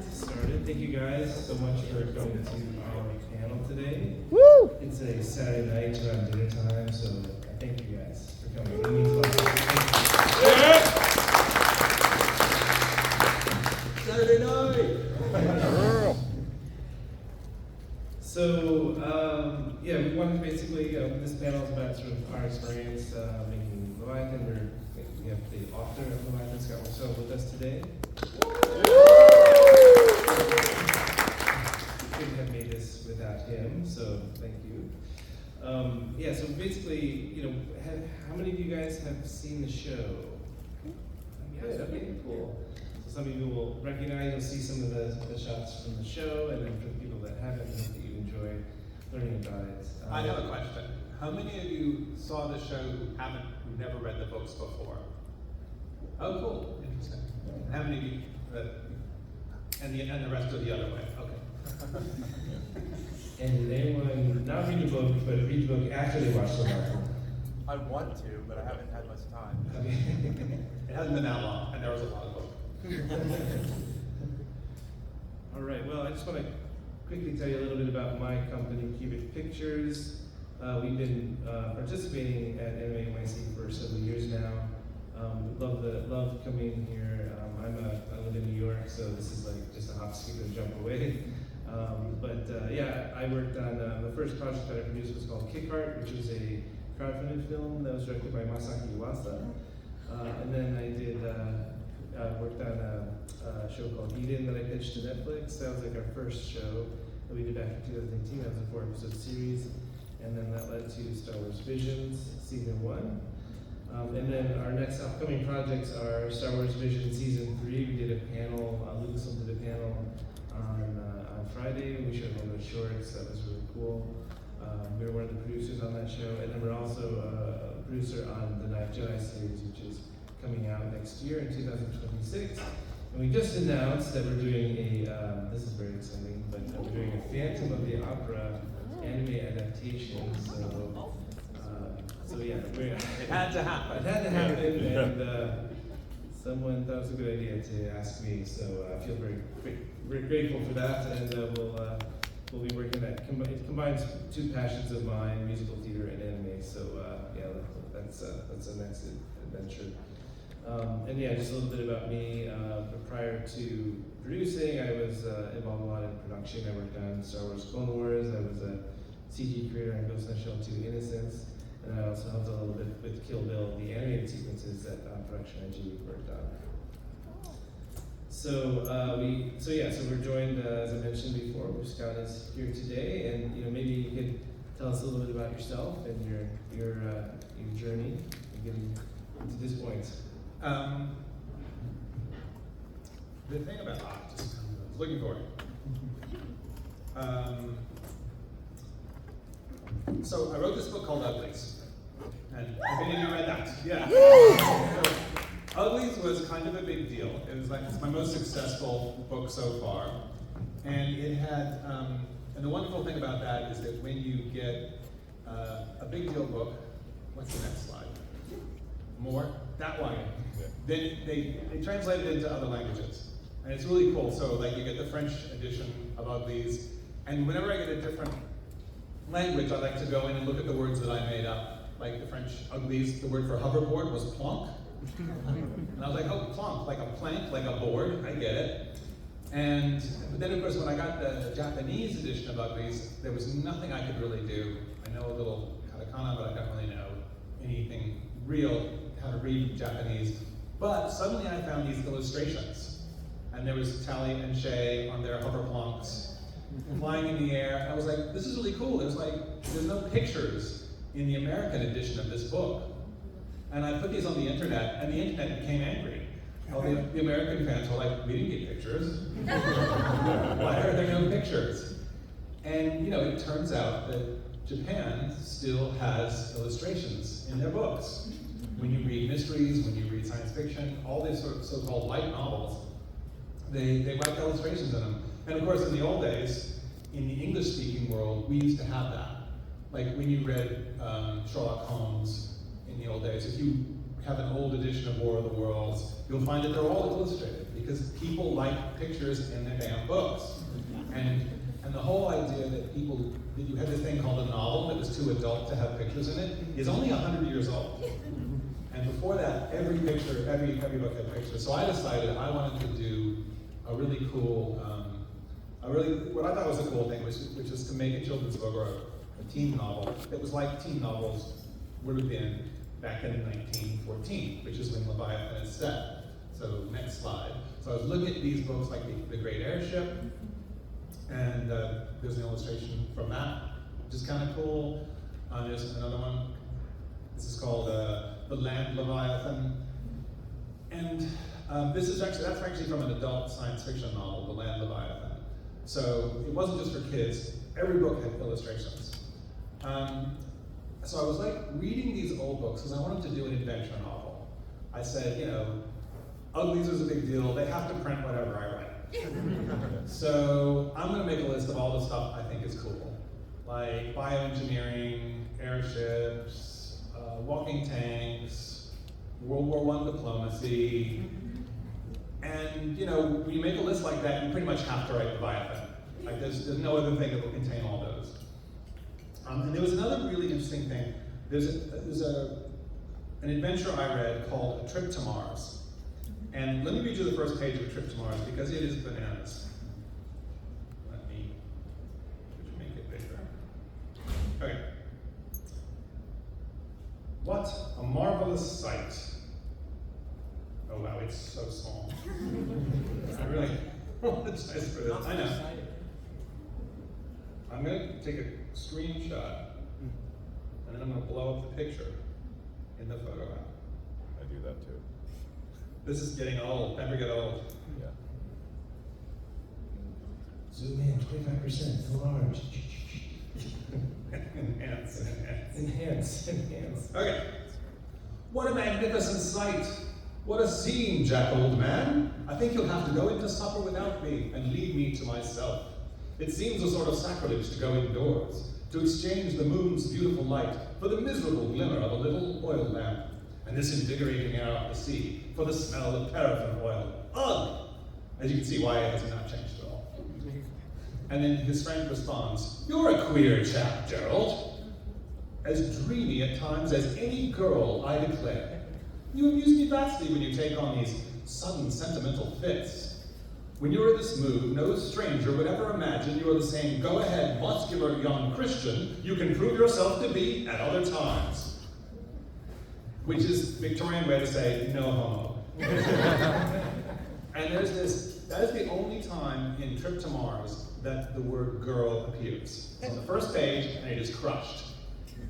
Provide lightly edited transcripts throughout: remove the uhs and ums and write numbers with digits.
get started. Thank you guys so much for coming to our panel today. Woo! It's a Saturday night around dinner time, so I thank you guys for coming. It means a lot. Saturday night! So, yeah, we wanted to basically, this panel is about sort of our experience making Leviathan. We have the author of Leviathan, Scott Westerfeld, with us today. We couldn't have made this without him, so thank you. Yeah, so basically, how many of you guys have seen the show? Yeah, okay, cool. So some of you will recognize, you'll see some of the shots from the show, and then for the people that haven't, I hope that you enjoy learning about it. I have a question. How many of you saw the show who never read the books before? Oh, cool. Interesting. How many of you, and the rest are the other way? Okay. And did anyone not read the book, but read the book after they watched the Leviathan? I want to, but I haven't had much time. Okay. It hasn't been that long, and there was a lot of books. All right, well, I just want to quickly tell you a little bit about my company, Qubic Pictures. We've been participating at AnimeNYC for several years now. Love coming here. I live in New York, so this is like just a hop, skip, and jump away. Yeah, I worked on the first project that I produced was called Kick Heart, which was a crowdfunded film that was directed by Masaki Iwasa. And then I did worked on a show called Eden that I pitched to Netflix. That was like our first show that we did back in 2018. That was a 4-episode series. And then that led to Star Wars Visions Season 1. And then our next upcoming projects are Star Wars Vision Season 3. We did a panel, Lucasfilm did a panel on Friday. We showed one of the shorts. That was really cool. We were one of the producers on that show. And then we're also a producer on the Ninth Jedi series, which is coming out next year in 2026. And we just announced that we're doing this is very exciting, but we're doing a Phantom of the Opera anime adaptation. So yeah, It had to happen. It had to happen, and someone thought it was a good idea to ask me. So I feel very grateful for that, and we'll be working that. It combines two passions of mine: musical theater and anime. So yeah, that's the next adventure. And yeah, just a little bit about me. Prior to producing, I was involved a lot in production. I worked on Star Wars Clone Wars. I was a CG creator on Ghost in the Shell 2 Innocence. And I also helped a little bit with Kill Bill, the animated sequences that Production IG worked on. So we're joined, as I mentioned before, Scott is here today, and maybe you could tell us a little bit about yourself and your journey and getting to this point. The thing about I was looking for it. So I wrote this book called Uglies, and have any of you read that? Yeah. So, Uglies was kind of a big deal. It was it's my most successful book so far, and it had. And the wonderful thing about that is that when you get a big deal book, what's the next slide? More? That one. Then they translate it into other languages. And it's really cool. So you get the French edition of Uglies, and whenever I get a different language, I like to go in and look at the words that I made up. Like the French Uglies, the word for hoverboard was planck. And I was like, oh, plank, like a plank, like a board, I get it. But then of course when I got the Japanese edition of Uglies, there was nothing I could really do. I know a little katakana, but I don't really know anything real, how to read Japanese. But suddenly I found these illustrations. And there was Tally and Shay on their hoverplanks flying in the air. I was like, this is really cool. There's no pictures in the American edition of this book. And I put these on the internet, and the internet became angry. All the American fans were like, we didn't get pictures. Why are there no pictures? And it turns out that Japan still has illustrations in their books. When you read mysteries, when you read science fiction, all these sort of so-called light novels, they write illustrations in them. And of course, in the old days, in the English-speaking world, we used to have that. Like when you read Sherlock Holmes in the old days, if you have an old edition of War of the Worlds, you'll find that they're all illustrated. because people like pictures in their damn books. And the whole idea that you had this thing called a novel that was too adult to have pictures in it is only 100 years old. And before that, every book had pictures. So I decided I wanted to do a really cool, what I thought was a cool thing, which is to make a children's book or a teen novel that was like teen novels would have been back in 1914, which is when Leviathan is set. So next slide. So I was looking at these books like The Great Airship, and there's an illustration from that, which is kind of cool. There's another one. This is called The Land Leviathan. And that's actually from an adult science fiction novel, The Land Leviathan. So it wasn't just for kids. Every book had illustrations. So I was like reading these old books because I wanted to do an adventure novel. I said, uglies is a big deal. They have to print whatever I write. So I'm going to make a list of all the stuff I think is cool, like bioengineering, airships, walking tanks, World War I diplomacy. And when you make a list like that, you pretty much have to write Leviathan. Like there's no other thing that will contain all those. And there was another really interesting thing. There's an adventure I read called A Trip to Mars. And let me read you the first page of A Trip to Mars because it is bananas. Let me make it bigger. Okay. What a marvelous sight. Oh wow, it's so small. I really apologize for this. I know. I'm going to take a screenshot and then I'm going to blow up the picture in the photo app. I do that too. This is getting old. Never get old. Yeah. Zoom in 25%, enlarge. Enhance. Enhance. Okay. What a magnificent sight. What a scene, Jack, old man. I think you'll have to go into supper without me and leave me to myself. It seems a sort of sacrilege to go indoors, to exchange the moon's beautiful light for the miserable glimmer of a little oil lamp, and this invigorating air off the sea for the smell of paraffin oil. Ugh! As you can see, Wyatt has not changed at all. And then his friend responds, "You're a queer chap, Gerald. As dreamy at times as any girl, I declare. You amuse me vastly when you take on these sudden sentimental fits. When you're in this mood, no stranger would ever imagine you are the same go-ahead, muscular young Christian you can prove yourself to be at other times." Which is Victorian way to say, no homo. And there's this, that is the only time in Trip to Mars that the word girl appears. It's on the first page, and it is crushed.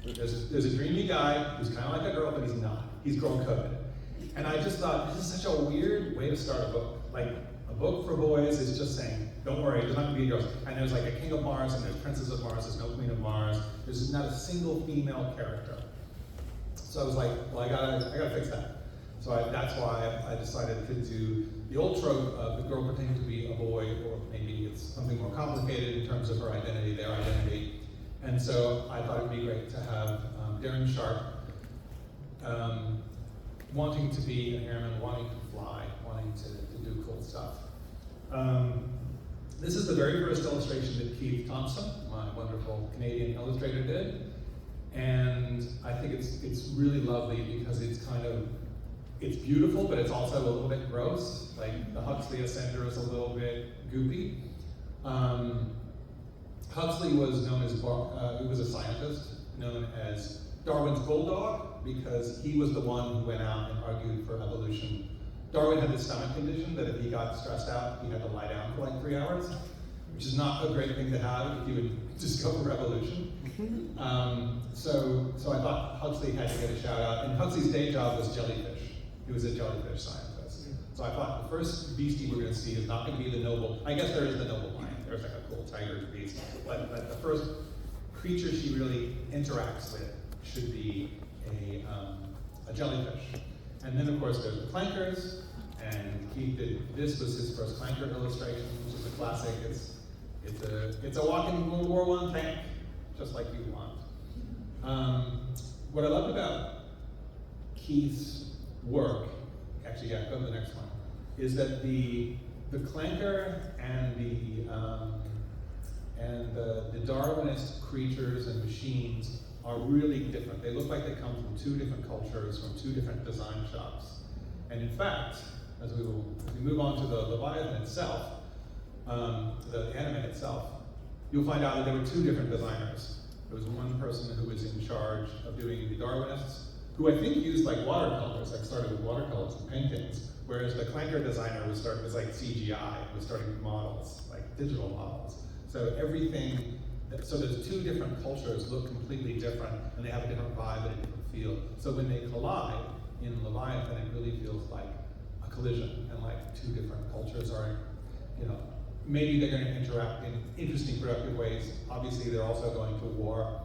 There's a dreamy guy who's kind of like a girl, but he's not. He's girl-coded. And I just thought, this is such a weird way to start a book. Like, a book for boys is just saying, don't worry, there's not going to be girls. And there's like a king of Mars, and there's princess of Mars, there's no queen of Mars. There's not a single female character. So I was like, well, I gotta fix that. So that's why I decided to do the old trope of the girl pretending to be a boy, or maybe it's something more complicated in terms of her identity, their identity. And so I thought it'd be great to have Darren Sharp wanting to be an airman, wanting to fly, wanting to do cool stuff. This is the very first illustration that Keith Thompson, my wonderful Canadian illustrator, did. And I think it's really lovely because it's beautiful, but it's also a little bit gross. Like the Huxley Ascender is a little bit goopy. Huxley was known as, he was a scientist known as Darwin's bulldog because he was the one who went out and argued for evolution. Darwin had this stomach condition that if he got stressed out, he had to lie down for like 3 hours, which is not a great thing to have if you would just go for evolution. So I thought Huxley had to get a shout out, and Huxley's day job was jellyfish. He was a jellyfish scientist. So I thought the first beastie we're going to see is not going to be the noble, I guess there is the noble lion, there's like a cool tiger beast, but the first creature she really interacts with should be a jellyfish. And then of course there's the clankers, and Keith did, this was his first clanker illustration, which is a classic. It's a walking World War I tank, just like you want. What I loved about Keith's work, actually, yeah, go to the next one. is that the clanker and the Darwinist creatures and machines are really different. They look like they come from two different cultures, from two different design shops. And in fact, as we move on to the Leviathan itself, the anime itself, you'll find out that there were two different designers. There was one person who was in charge of doing the Darwinists, who I think used like watercolors, like started with watercolors and paintings, whereas the clanker designer was like CGI, was starting with models, like digital models. So everything, so those two different cultures look completely different, and they have a different vibe and a different feel. So when they collide in Leviathan, it really feels like a collision, and like two different cultures are, you know, maybe they're going to interact in interesting, productive ways. Obviously, they're also going to war,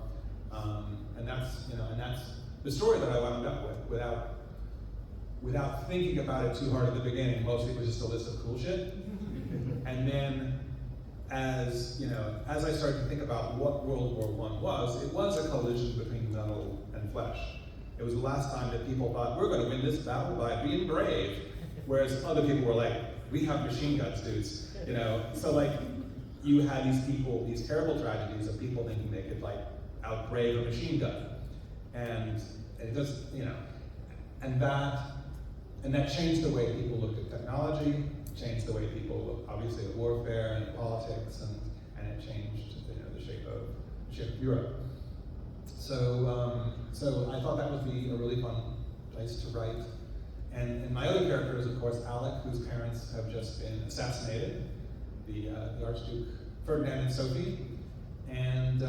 and that's the story that I wound up with, without thinking about it too hard at the beginning. Mostly it was just a list of cool shit, and then as I started to think about what World War I was, it was a collision between metal and flesh. It was the last time that people thought, we're going to win this battle by being brave, whereas other people were like, we have machine guns, dudes. So like, you had these people, these terrible tragedies of people thinking they could like outbrave a machine gun, and it just, and that changed the way people looked at technology, changed the way people looked, obviously, at warfare and at politics, and it changed, the shape of Europe. So I thought that would be a really fun place to write. And my other character is, of course, Alek, whose parents have just been assassinated, the Archduke Ferdinand and Sophie. And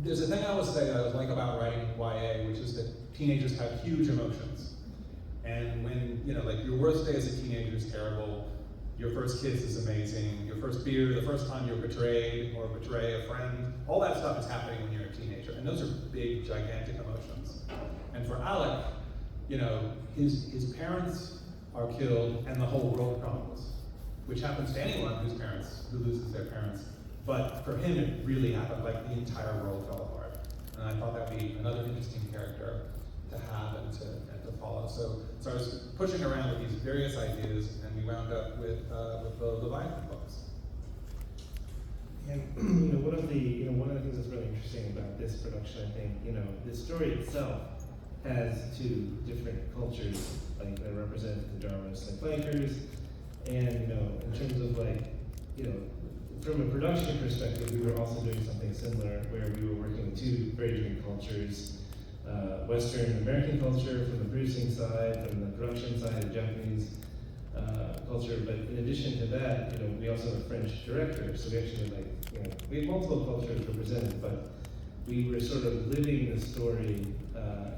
there's a thing I always say that I like about writing YA, which is that teenagers have huge emotions. And when, like your worst day as a teenager is terrible, your first kiss is amazing, your first beer, the first time you're betrayed or betray a friend, all that stuff is happening when you're a teenager. And those are big, gigantic emotions. And for Alek, his parents are killed and the whole world crumbles, which happens to anyone who loses their parents. But for him, it really happened, like the entire world fell apart. And I thought that'd be another interesting character to have and to follow. So I was pushing around with these various ideas, and we wound up with the Leviathan books. And one of the things that's really interesting about this production, I think, the story itself has two different cultures, like that represent the Darwinists and flankers, and in terms of from a production perspective, we were also doing something similar where we were working with two very different cultures. Western American culture from the producing side, from the production side, the Japanese culture. But in addition to that, we also have a French director. So we actually we had multiple cultures represented, but we were sort of living the story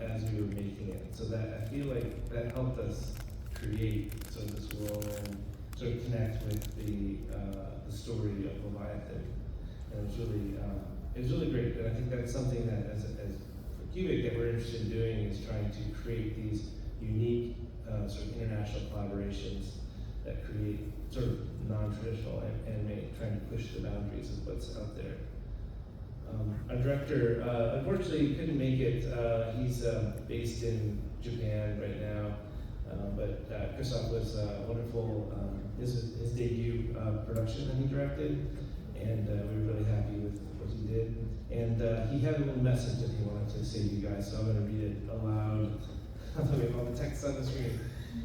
as we were making it. So that I feel like that helped us create sort of this world and sort of connect with the story of Leviathan. And it was really great. And I think that's something that as Qubic that we're interested in doing is trying to create these unique sort of international collaborations that create sort of non-traditional anime, trying to push the boundaries of what's out there. Our director, unfortunately, couldn't make it. He's based in Japan right now, but Christoph was wonderful. His debut production that he directed, and we were really happy with what he did. And he had a little message that he wanted to say to you guys, so I'm going to read it aloud. I'm looking at all the text on the screen.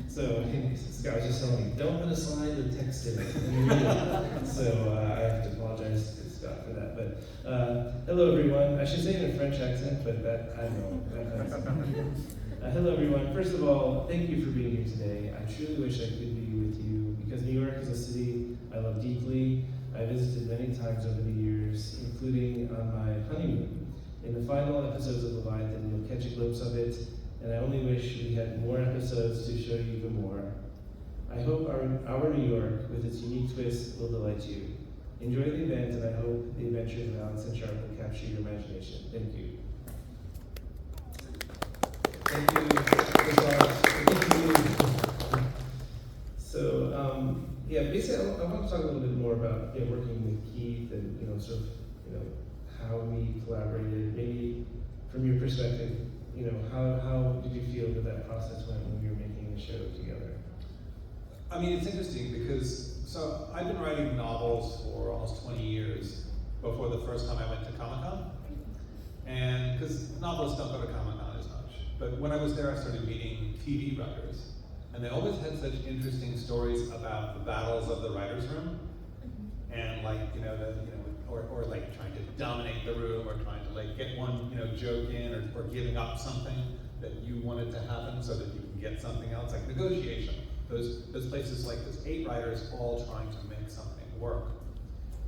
So Scott was just telling me, don't put a slide with text in it. And read it. So I have to apologize to Scott for that. But hello everyone. I should say it in a French accent, but that I know. Hello everyone. First of all, thank you for being here today. I truly wish I could be with you because New York is a city I love deeply. I visited many times over the years, including on my honeymoon. In the final episodes of Leviathan, you'll catch a glimpse of it, and I only wish we had more episodes to show you even more. I hope our New York, with its unique twist, will delight you. Enjoy the event, and I hope the adventures of Alex and Sharp will capture your imagination. Thank you. Thank you. So, yeah, basically, I want to talk a little bit more about working with Keith and sort of how we collaborated. Maybe from your perspective, how did you feel that process went when you were making the show together? I mean, it's interesting because, so I've been writing novels for almost 20 years before the first time I went to Comic-Con. And, because novelists don't go to Comic-Con as much. But when I was there, I started meeting TV writers. And they always had such interesting stories about the battles of the writer's room. And like, or like trying to dominate the room, or trying to like get one, joke in, or giving up something that you wanted to happen so that you can get something else, like negotiation. Those places like there's 8 writers all trying to make something work.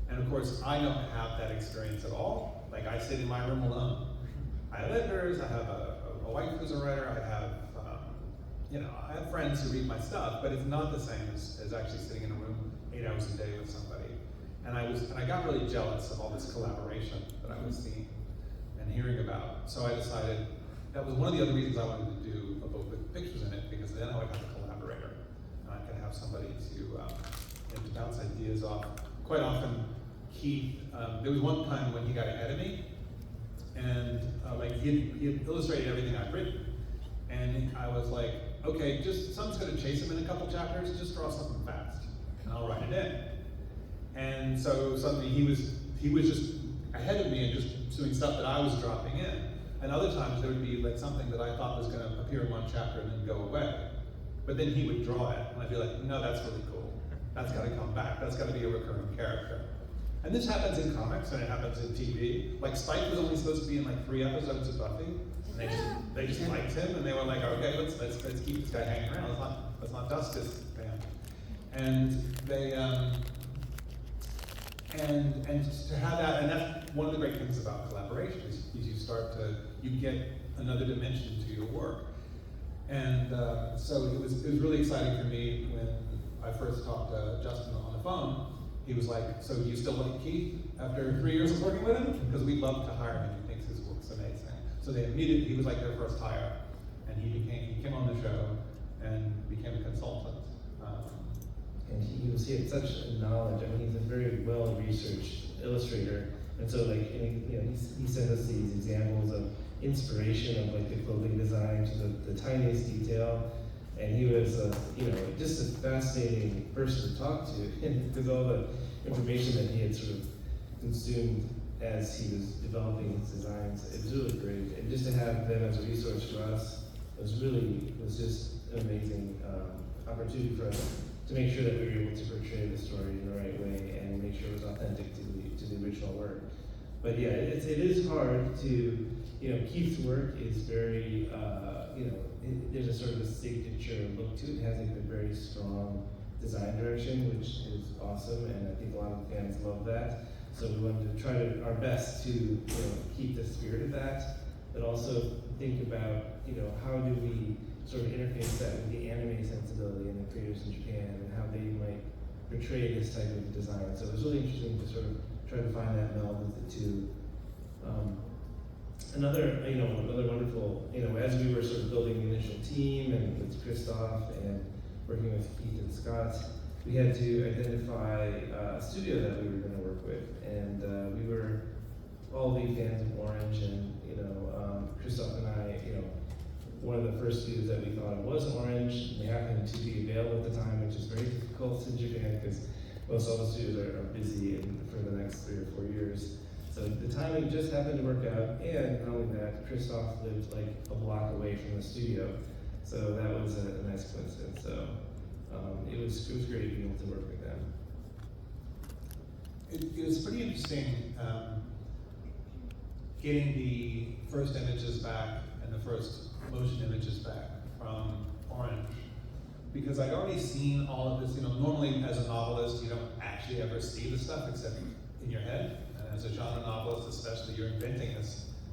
And of course, I don't have that experience at all. Like I sit in my room alone. I have editors, I have a wife who's a writer, I have, I have friends who read my stuff, but it's not the same as actually sitting in a room 8 hours a day with somebody. And I got really jealous of all this collaboration that I was seeing and hearing about. So I decided, that was one of the other reasons I wanted to do a book with pictures in it, because then I would have a collaborator. And I could have somebody to bounce ideas off. Quite often, Keith, there was one time when he got ahead of me, and he had illustrated everything I'd written. And I was like, okay, someone's gonna chase him in a couple chapters, just draw something fast, and I'll write it in. And so suddenly he was just ahead of me and just doing stuff that I was dropping in. And other times there would be like something that I thought was gonna appear in one chapter and then go away. But then he would draw it, and I'd be like, no, that's really cool. That's gotta come back, that's gotta be a recurring character. And this happens in comics, and it happens in TV. Like Spike was only supposed to be in like 3 episodes of Buffy, and they just liked him, and they were like, okay, let's keep this guy hanging around. Let's not dust this man. And they and to have that, and that's one of the great things about collaboration is you get another dimension to your work. And so it was really exciting for me when I first talked to Justin on the phone. He was like, so do you still like Keith after 3 years of working with him? Because we'd love to hire him, he thinks his work's amazing. So he was like their first hire, and he came on the show and became a consultant. And he had such a knowledge. I mean, he's a very well-researched illustrator, and so he sent us these examples of inspiration of like the clothing design to the tiniest detail. And he was, just a fascinating person to talk to, because all the information that he had sort of consumed as he was developing his designs, it was really great. And just to have them as a resource for us was just an amazing opportunity for us to make sure that we were able to portray the story in the right way and make sure it was authentic to the original work. But yeah, it is hard to, Keith's work is very, there's a sort of a signature look to it. It has like a very strong design direction, which is awesome, and I think a lot of fans love that. So we wanted to try our best to keep the spirit of that, but also think about how do we sort of interface that with the anime sensibility and the creators in Japan and how they might portray this type of design. So it was really interesting to sort of try to find that meld with the two. Another wonderful, as we were sort of building the initial team and with Christoph and working with Keith and Scott, we had to identify a studio that we were going to work with. And we were all big fans of Orange, and Christoph and I, one of the first studios that we thought of was Orange. They happened to be available at the time, which is very difficult in Japan because most all the studios are busy for the next 3 or 4 years. So the timing just happened to work out, and not only that, Christoph lived like a block away from the studio, so that was a nice coincidence. So it was great being able to work with them. It was pretty interesting getting the first images back and the first motion images back from Orange, because I'd already seen all of this. Normally as a novelist, you don't actually ever see the stuff except in your head. As a genre novelist, especially, you're inventing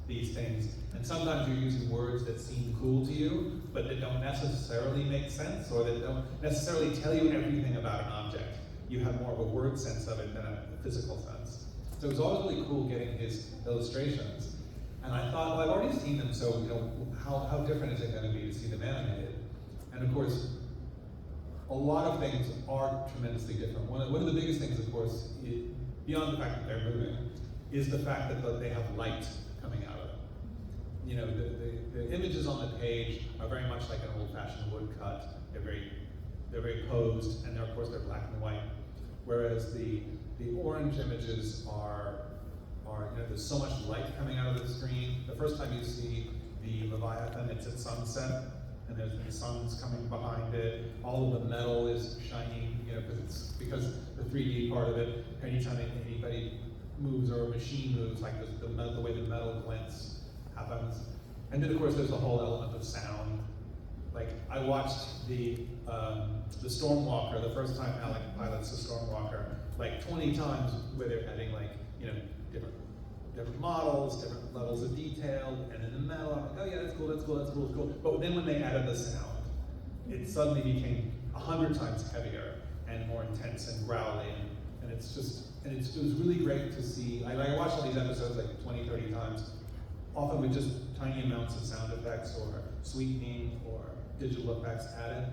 these things, and sometimes you're using words that seem cool to you, but that don't necessarily make sense, or that don't necessarily tell you everything about an object. You have more of a word sense of it than a physical sense. So it was always really cool getting his illustrations, and I thought, well, I've already seen them, so how different is it going to be to see them animated? And of course, a lot of things are tremendously different. One of the biggest things, of course, beyond the fact that they're moving, is the fact that they have light coming out of them. you know, the images on the page are very much like an old-fashioned woodcut. They're very posed, and of course they're black and white. Whereas the orange images are, you know, there's so much light coming out of the screen. The first time you see the Leviathan, it's at sunset, and there's the sun's coming behind it. All of the metal is shining, you know, because the 3D part of it. Anytime anybody moves or a machine moves, like the way the metal glints happens. And then of course there's the whole element of sound. Like I watched the Stormwalker, the first time Alek pilots the Stormwalker, like 20 times where they're adding like, you know, different models, different levels of detail, and in the metal, I'm like, oh yeah, that's cool, that's cool, that's cool, that's cool. But then when they added the sound, it suddenly became 100 times heavier and more intense and growly, and it's just, and it was really great to see. I watched all these episodes like 20, 30 times, often with just tiny amounts of sound effects or sweetening or digital effects added.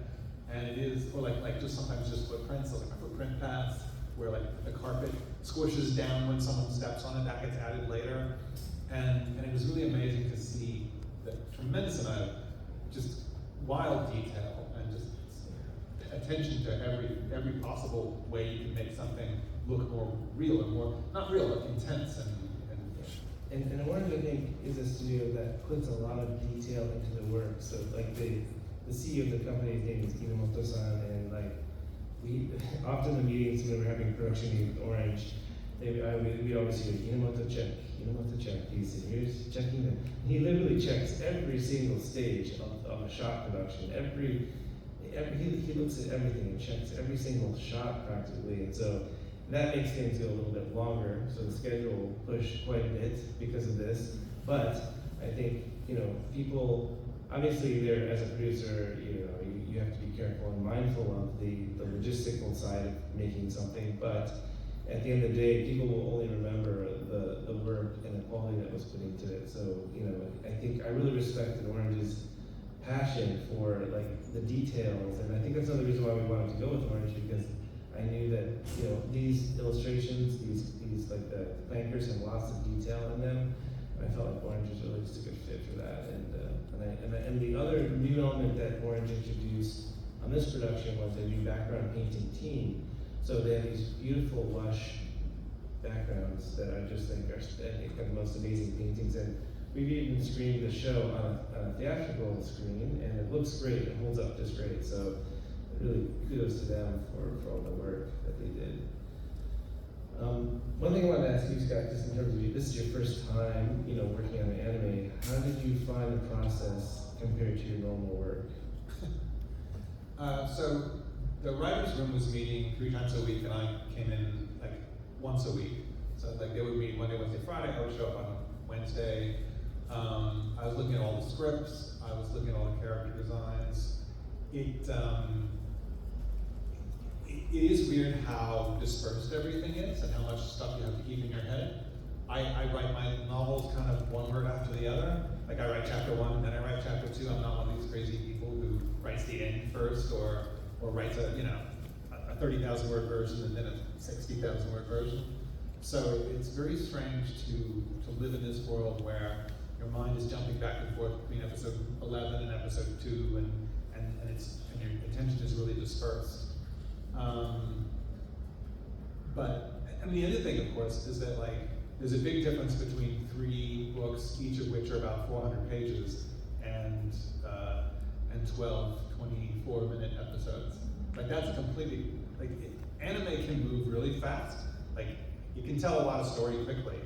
And it is, or like just sometimes just footprints, like a footprint path, where like the carpet squishes down when someone steps on it, that gets added later. And it was really amazing to see the tremendous amount of just wild detail and just attention to every possible way you can make something look more real and more, not real, but intense And Orange, I think, is a studio that puts a lot of detail into the work. So like the CEO of the company's name is Inamoto-san, and like we often the meetings when we're having production meetings with Orange, we always hear Inamoto check. Here's checking them. He literally checks every single stage of a shot production. He looks at everything and checks every single shot practically, and so that makes things go a little bit longer. So the schedule will push quite a bit because of this. But I think, you know, people obviously there as a producer, you know, you have to be careful and mindful of the logistical side of making something. But at the end of the day, people will only remember the work and the quality that was put into it. So, you know, I think I really respected Orange's passion for like the details, and I think that's another reason why we wanted to go with Orange, because I knew that, you know, these illustrations, these like the plankers have lots of detail in them. And I felt like Orange was really just a good fit for that. And the other new element that Orange introduced on this production was a new background painting team. So they have these beautiful lush backgrounds that I just think are the most amazing paintings. And we've even screened the show on a theatrical screen, and it looks great. It holds up just great. So really kudos to them for all the work that they did. One thing I wanted to ask you, Scott, just in terms of this is your first time, you know, working on an anime. How did you find the process compared to your normal work? So the writers' room was meeting 3 times a week, and I came in like once a week. So like they would meet Monday, Wednesday, Friday. I would show up on Wednesday. I was looking at all the scripts. I was looking at all the character designs. It is weird how dispersed everything is and how much stuff you have to keep in your head. I write my novels kind of one word after the other. Like I write chapter 1, and then I write chapter 2. I'm not one of these crazy people who writes the end first or writes a 30,000 word version and then a 60,000 word version. So it's very strange to live in this world where your mind is jumping back and forth between episode 11 and episode 2, and your attention is really dispersed. But I mean, the other thing, of course, is that like there's a big difference between 3 books, each of which are about 400 pages, and 12 24-minute episodes. Like that's completely like anime can move really fast. Like you can tell a lot of story quickly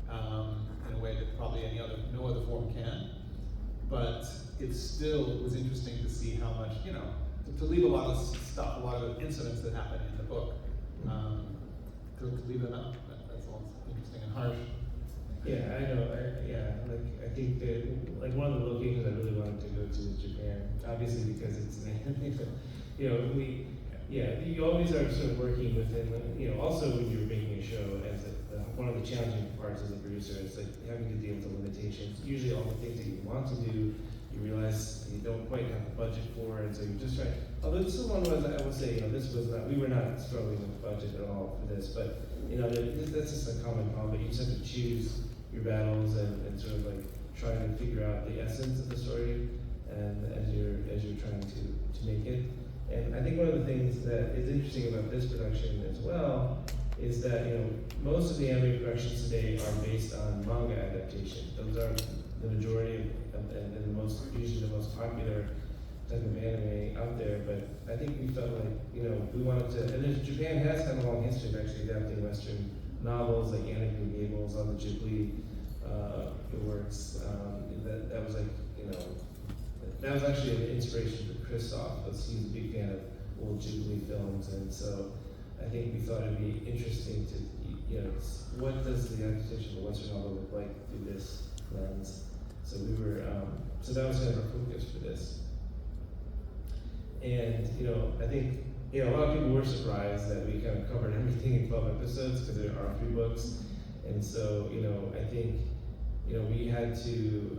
in a way that probably no other form can. But it still was interesting to see how much, you know, to leave a lot of stuff, a lot of incidents that happen in the book, to leave them out. That's all interesting and harsh. Yeah, I know. I think that like one of the locations I really wanted to go to is Japan. Obviously, because it's you know you always are sort of working within. You know, also when you're making a show, as one of the challenging parts as a producer is like having to deal with the limitations. Usually, all the things that you want to do, you realize you don't quite have the budget for, and so you're just trying. Although this one was, I will say, you know, this was not. We were not struggling with budget at all for this, but you know, that's just a common problem. But you just have to choose your battles and sort of like trying to figure out the essence of the story, and as you're trying to make it. And I think one of the things that is interesting about this production as well is that most of the anime productions today are based on manga adaptation. Those are the majority of and the usually the most popular type of anime out there. But I think we felt like we wanted to, and Japan has had a long history of actually adapting Western novels like Anakin Gables, all the Ghibli works. That was that was actually an inspiration for Christoph. He's a big fan of old Ghibli films, and so I think we thought it'd be interesting to, what does the adaptation of a Western novel look like through this lens? So so that was kind of our focus for this. And I think a lot of people were surprised that we kind of covered everything in 12 episodes because there are 3 books, and so I think we had to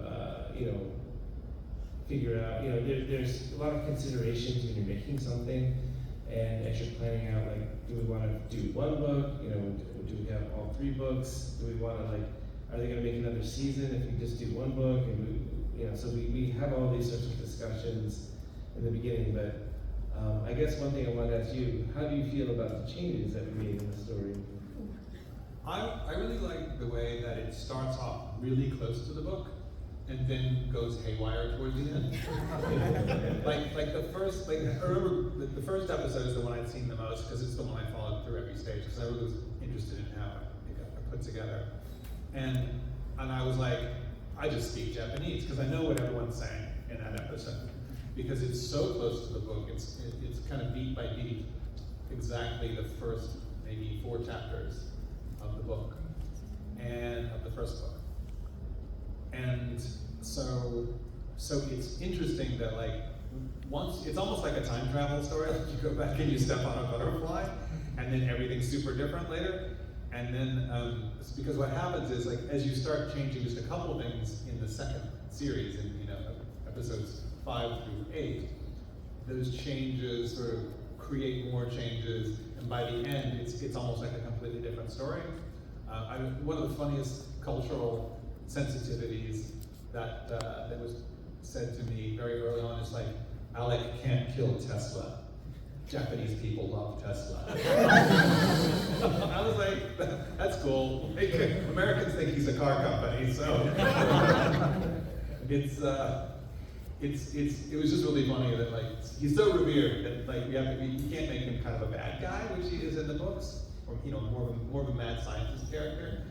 figure out there's a lot of considerations when you're making something, and as you're planning out do we want to do 1 book? Do we have all 3 books? Do we want to are they going to make another season if we just do 1 book? And so we have all these sorts of discussions in the beginning, but I guess one thing I wanted to ask you, how do you feel about the changes that we made in the story? I really like the way that it starts off really close to the book and then goes haywire towards the end. like the first, I remember the first episode is the one I'd seen the most because it's the one I followed through every stage because I was interested in how it got put together. And I was like, I just speak Japanese because I know what everyone's saying in that episode. Because it's so close to the book, it's kind of beat by beat, exactly the first maybe 4 chapters of the book, and of the first book. And so it's interesting that once, it's almost like a time travel story, you go back and you step on a butterfly, and then everything's super different later. And then, it's because what happens is as you start changing just a couple of things in the second series, in episodes 5 through 8, those changes sort of create more changes, and by the end, it's almost like a completely different story. One of the funniest cultural sensitivities that was said to me very early on is Alek can't kill Tesla. Japanese people love Tesla. I was like, that's cool. Americans think he's a car company, so it was just really funny that he's so revered that you can't make him kind of a bad guy, which he is in the books, or more of a mad scientist character.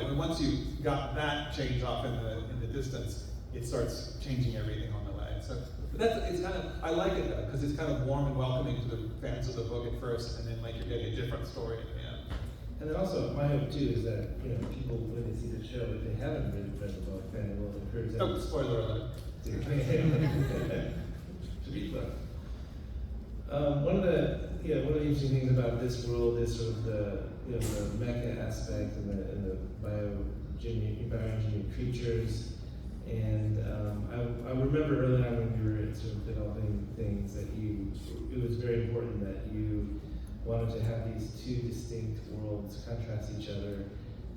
And once you got that change off in the distance, it starts changing everything on the way. So I like it though because it's kind of warm and welcoming to the fans of the book at first, and then you're getting a different story at the end. And then also, my hope too is that people, when they see the show, if they haven't read the book, then it will encourage them. Oh, spoiler alert. To read the book. One of the interesting things about this world is sort of the mecha aspect and the bioengineered creatures. And I remember early on when we were sort of developing things that it was very important that you wanted to have these 2 distinct worlds contrast each other.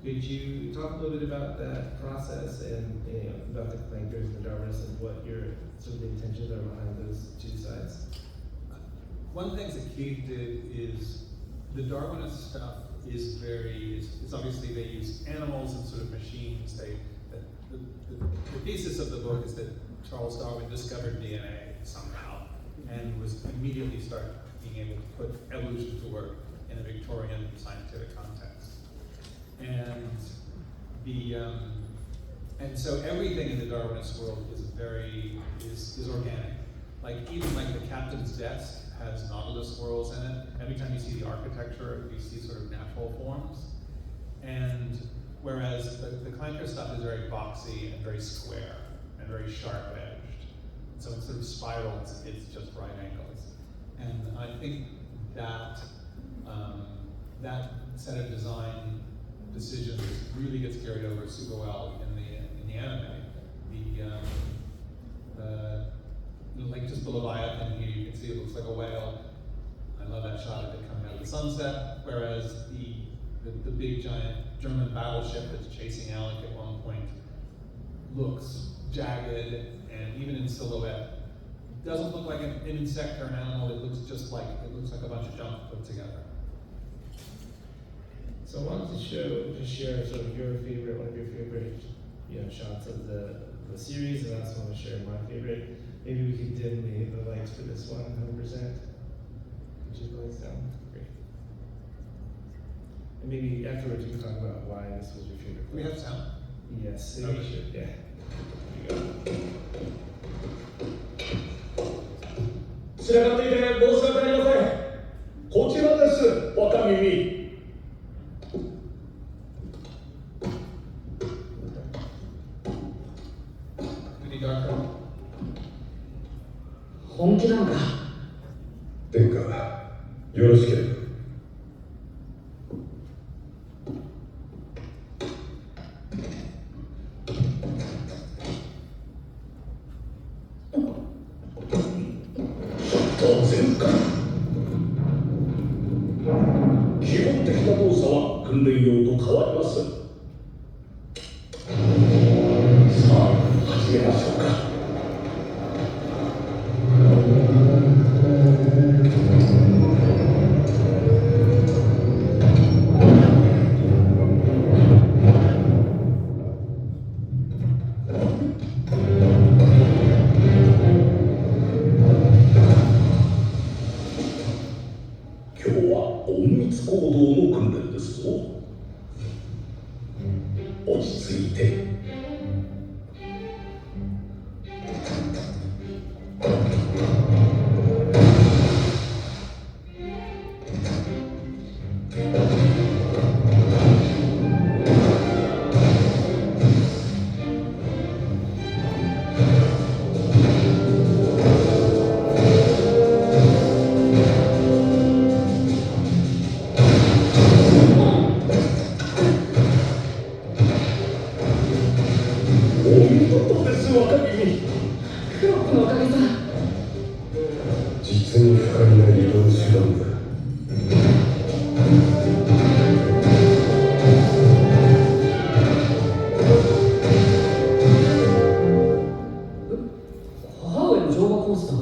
Could you talk a little bit about that process and about the clankers and the Darwinists and what your sort of intentions are behind those 2 sides? One of the things that Keith did is the Darwinist stuff is it's obviously they use animals and sort of machines. The thesis of the book is that Charles Darwin discovered DNA somehow and was immediately started being able to put evolution to work in a Victorian scientific context. And so everything in the Darwinist world is organic. Even the captain's desk has nautilus whorls in it. Every time you see the architecture, you see sort of natural forms. And whereas the clanker stuff is very boxy and very square and very sharp-edged. So instead of spirals, it's just right angles. And I think that that set of design decisions really gets carried over super well in the anime. Just the Leviathan here, you can see it looks like a whale. I love that shot of it coming out of the sunset. Whereas the the big giant German battleship that's chasing Alek at one point looks jagged and even in silhouette doesn't look like an insect or an animal. It looks like a bunch of junk put together. So I wanted to share sort of one of your favorite, shots of the series, and I also want to share my favorite. Maybe we could dim the lights for this one, 100%. Could you lights down? Great. And maybe afterwards we can talk about why this was your favorite. Do we have sound? Yes, Okay. we should. Yeah. Here you go. 散らかっていて申し訳ありません。こちらです、若耳。Pretty dark. 本気なのか。殿下、よろしければ。全開。基本的な動作は訓練用と変わります。さあ、始めましょうか。落ち着いて。実に不可避な移動手段だ。母上の乗馬コースだが、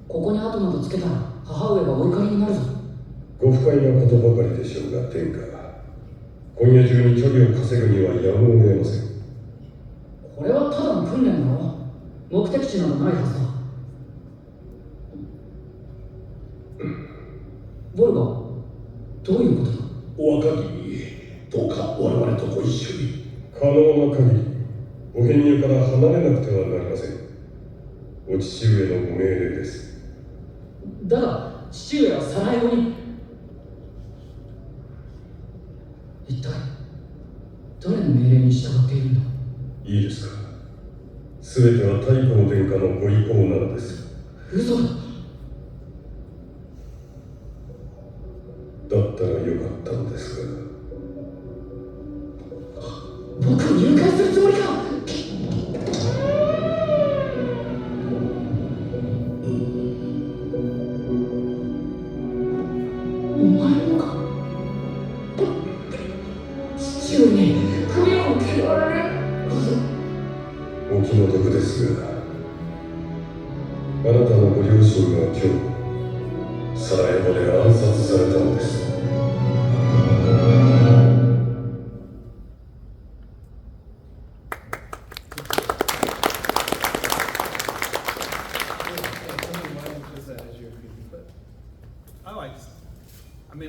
ここに跡などつけたら母上がお怒りになるぞ。ご不快なことばかりでしょうが、殿下。今夜中に距離を稼ぐにはやむを得ません。これはただの訓練だろ。目的地などないはずだ。ボルガ、どういうことだ。お若君、どうか我々とご一緒に。可能な限り、ボヘミアから離れなくてはなりません。お父上のご命令です。だが、父上はサラエゴに。一体、誰の命令に従っているんだ。いいですか。すべては太閤殿下のご意向なのです。嘘だ。だったらよかったのですが。僕を誘拐するつもりか。お前もか。父上に首を切られる。お気の毒ですが、あなたのご両親が今日サラエボで暗殺されたのです。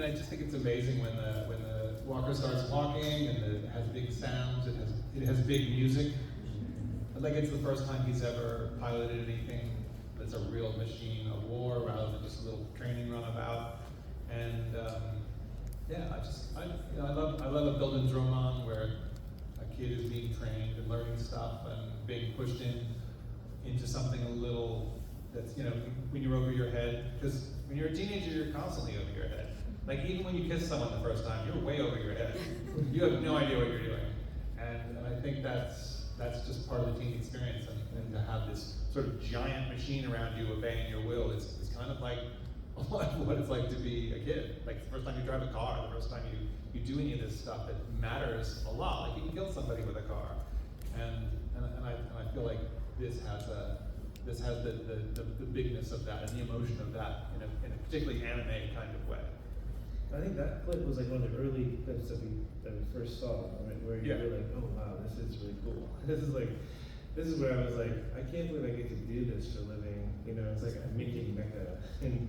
I just think it's amazing when the walker starts walking and it has big sounds, it has big music. Like it's the first time he's ever piloted anything that's a real machine of war rather than just a little training runabout. And I love a Bildungsroman where a kid is being trained and learning stuff and being pushed into something a little that's, when you're over your head, because when you're a teenager, you're constantly over your head. Like even when you kiss someone the first time, you're way over your head. You have no idea what you're doing. And I think that's just part of the teen experience, and to have this sort of giant machine around you obeying your will, it's kind of like what it's like to be a kid. Like the first time you drive a car, the first time you do any of this stuff that matters a lot. Like you can kill somebody with a car, and I feel like this has the bigness of that and the emotion of that in a particularly anime kind of way. I think that clip was like one of the early clips that we first saw, right? Where you were like, oh wow, this is really cool. This is where I was like, I can't believe I get to do this for a living. You know, it's like I'm making mecha in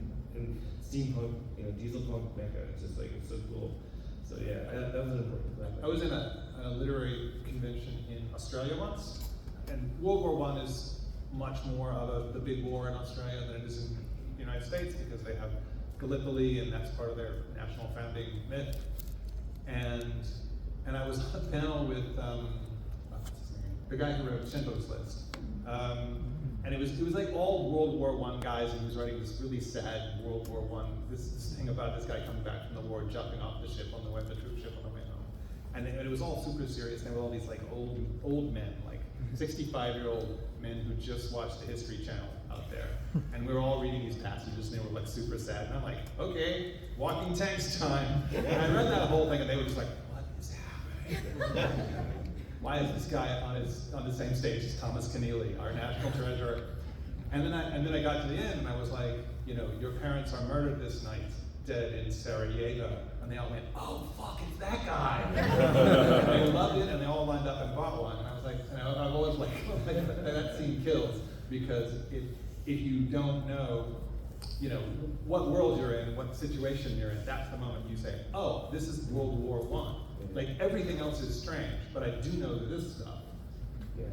steampunk, you know, diesel punk mecha. It's just like, it's so cool. So yeah, that was an important clip. I was in a literary convention in Australia once, and World War I is much more of the big war in Australia than it is in the United States because they have Gallipoli, and that's part of their national founding myth. And I was on a panel with the guy who wrote Schindler's List, and it was like all World War I guys, and he was writing this really sad World War I this thing about this guy coming back from the war, jumping off the ship on the way, the troop ship on the way home, and it was all super serious. And there were all these like old men, like 65-year-old men who just watched the History Channel out there, and we were all reading these passages, and they were like super sad. And I'm like, okay, walking tanks time. And I read that whole thing, and they were just like, what is happening? Why is this guy on the same stage as Thomas Keneally, our national treasurer? And then I got to the end, and I was like, you know, your parents are murdered this night, dead in Sarajevo. And they all went, oh fuck, it's that guy. And they loved it, and they all lined up and bought one. And I was like, and I've always like, that scene kills, because if you don't know, you know, what world you're in, what situation you're in, that's the moment you say, oh, this is World War I. Like everything else is strange, but I do know this stuff. Yeah,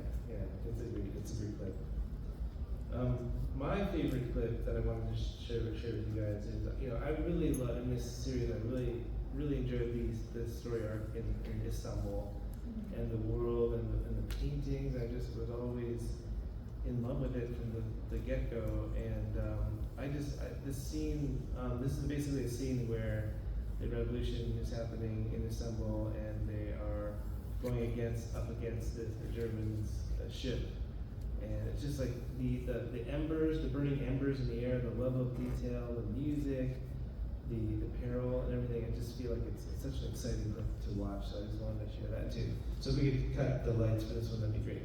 it's a great clip. My favorite clip that I wanted to share with you guys is, you know, I really love in this series. I really enjoyed the story arc in Istanbul, and the world and the paintings. I just was always in love with it from the get-go. And this scene, this is basically a scene where the revolution is happening in Istanbul, and they are going up against the Germans' ship. And it's just like the embers, the burning embers in the air, the level of detail, the music, the peril and everything. I just feel like it's such an exciting clip to watch. So I just wanted to share that too. So if we could cut the lights for this one, that'd be great.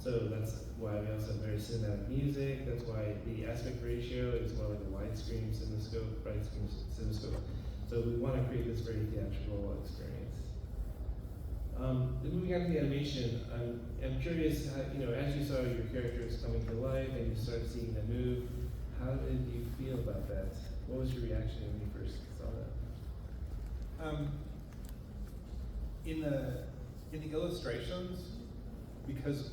So that's why we also have very cinematic music. That's why the aspect ratio is more like a widescreen cinemascope, bright screen cinemascope. So we want to create this very theatrical experience. Moving on to the animation, I'm curious how, you know, as you saw your characters coming to life and you started seeing them move, how did you feel about that? What was your reaction when you first saw that? In the illustrations, because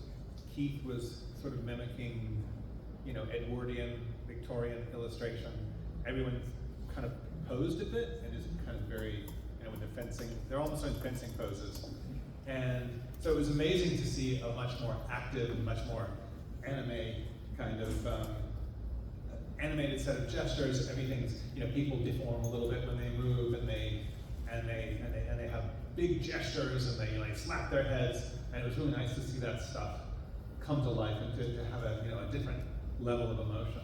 Keith was sort of mimicking, you know, Edwardian, Victorian illustration, everyone kind of posed a bit and is kind of very, you know, with the fencing, they're almost in fencing poses. And so it was amazing to see a much more active and much more anime kind of animated set of gestures. Everything's, you know, people deform a little bit when they move, and they and they have big gestures and they like slap their heads, and it was really nice to see that stuff come to life and to have a a different level of emotion.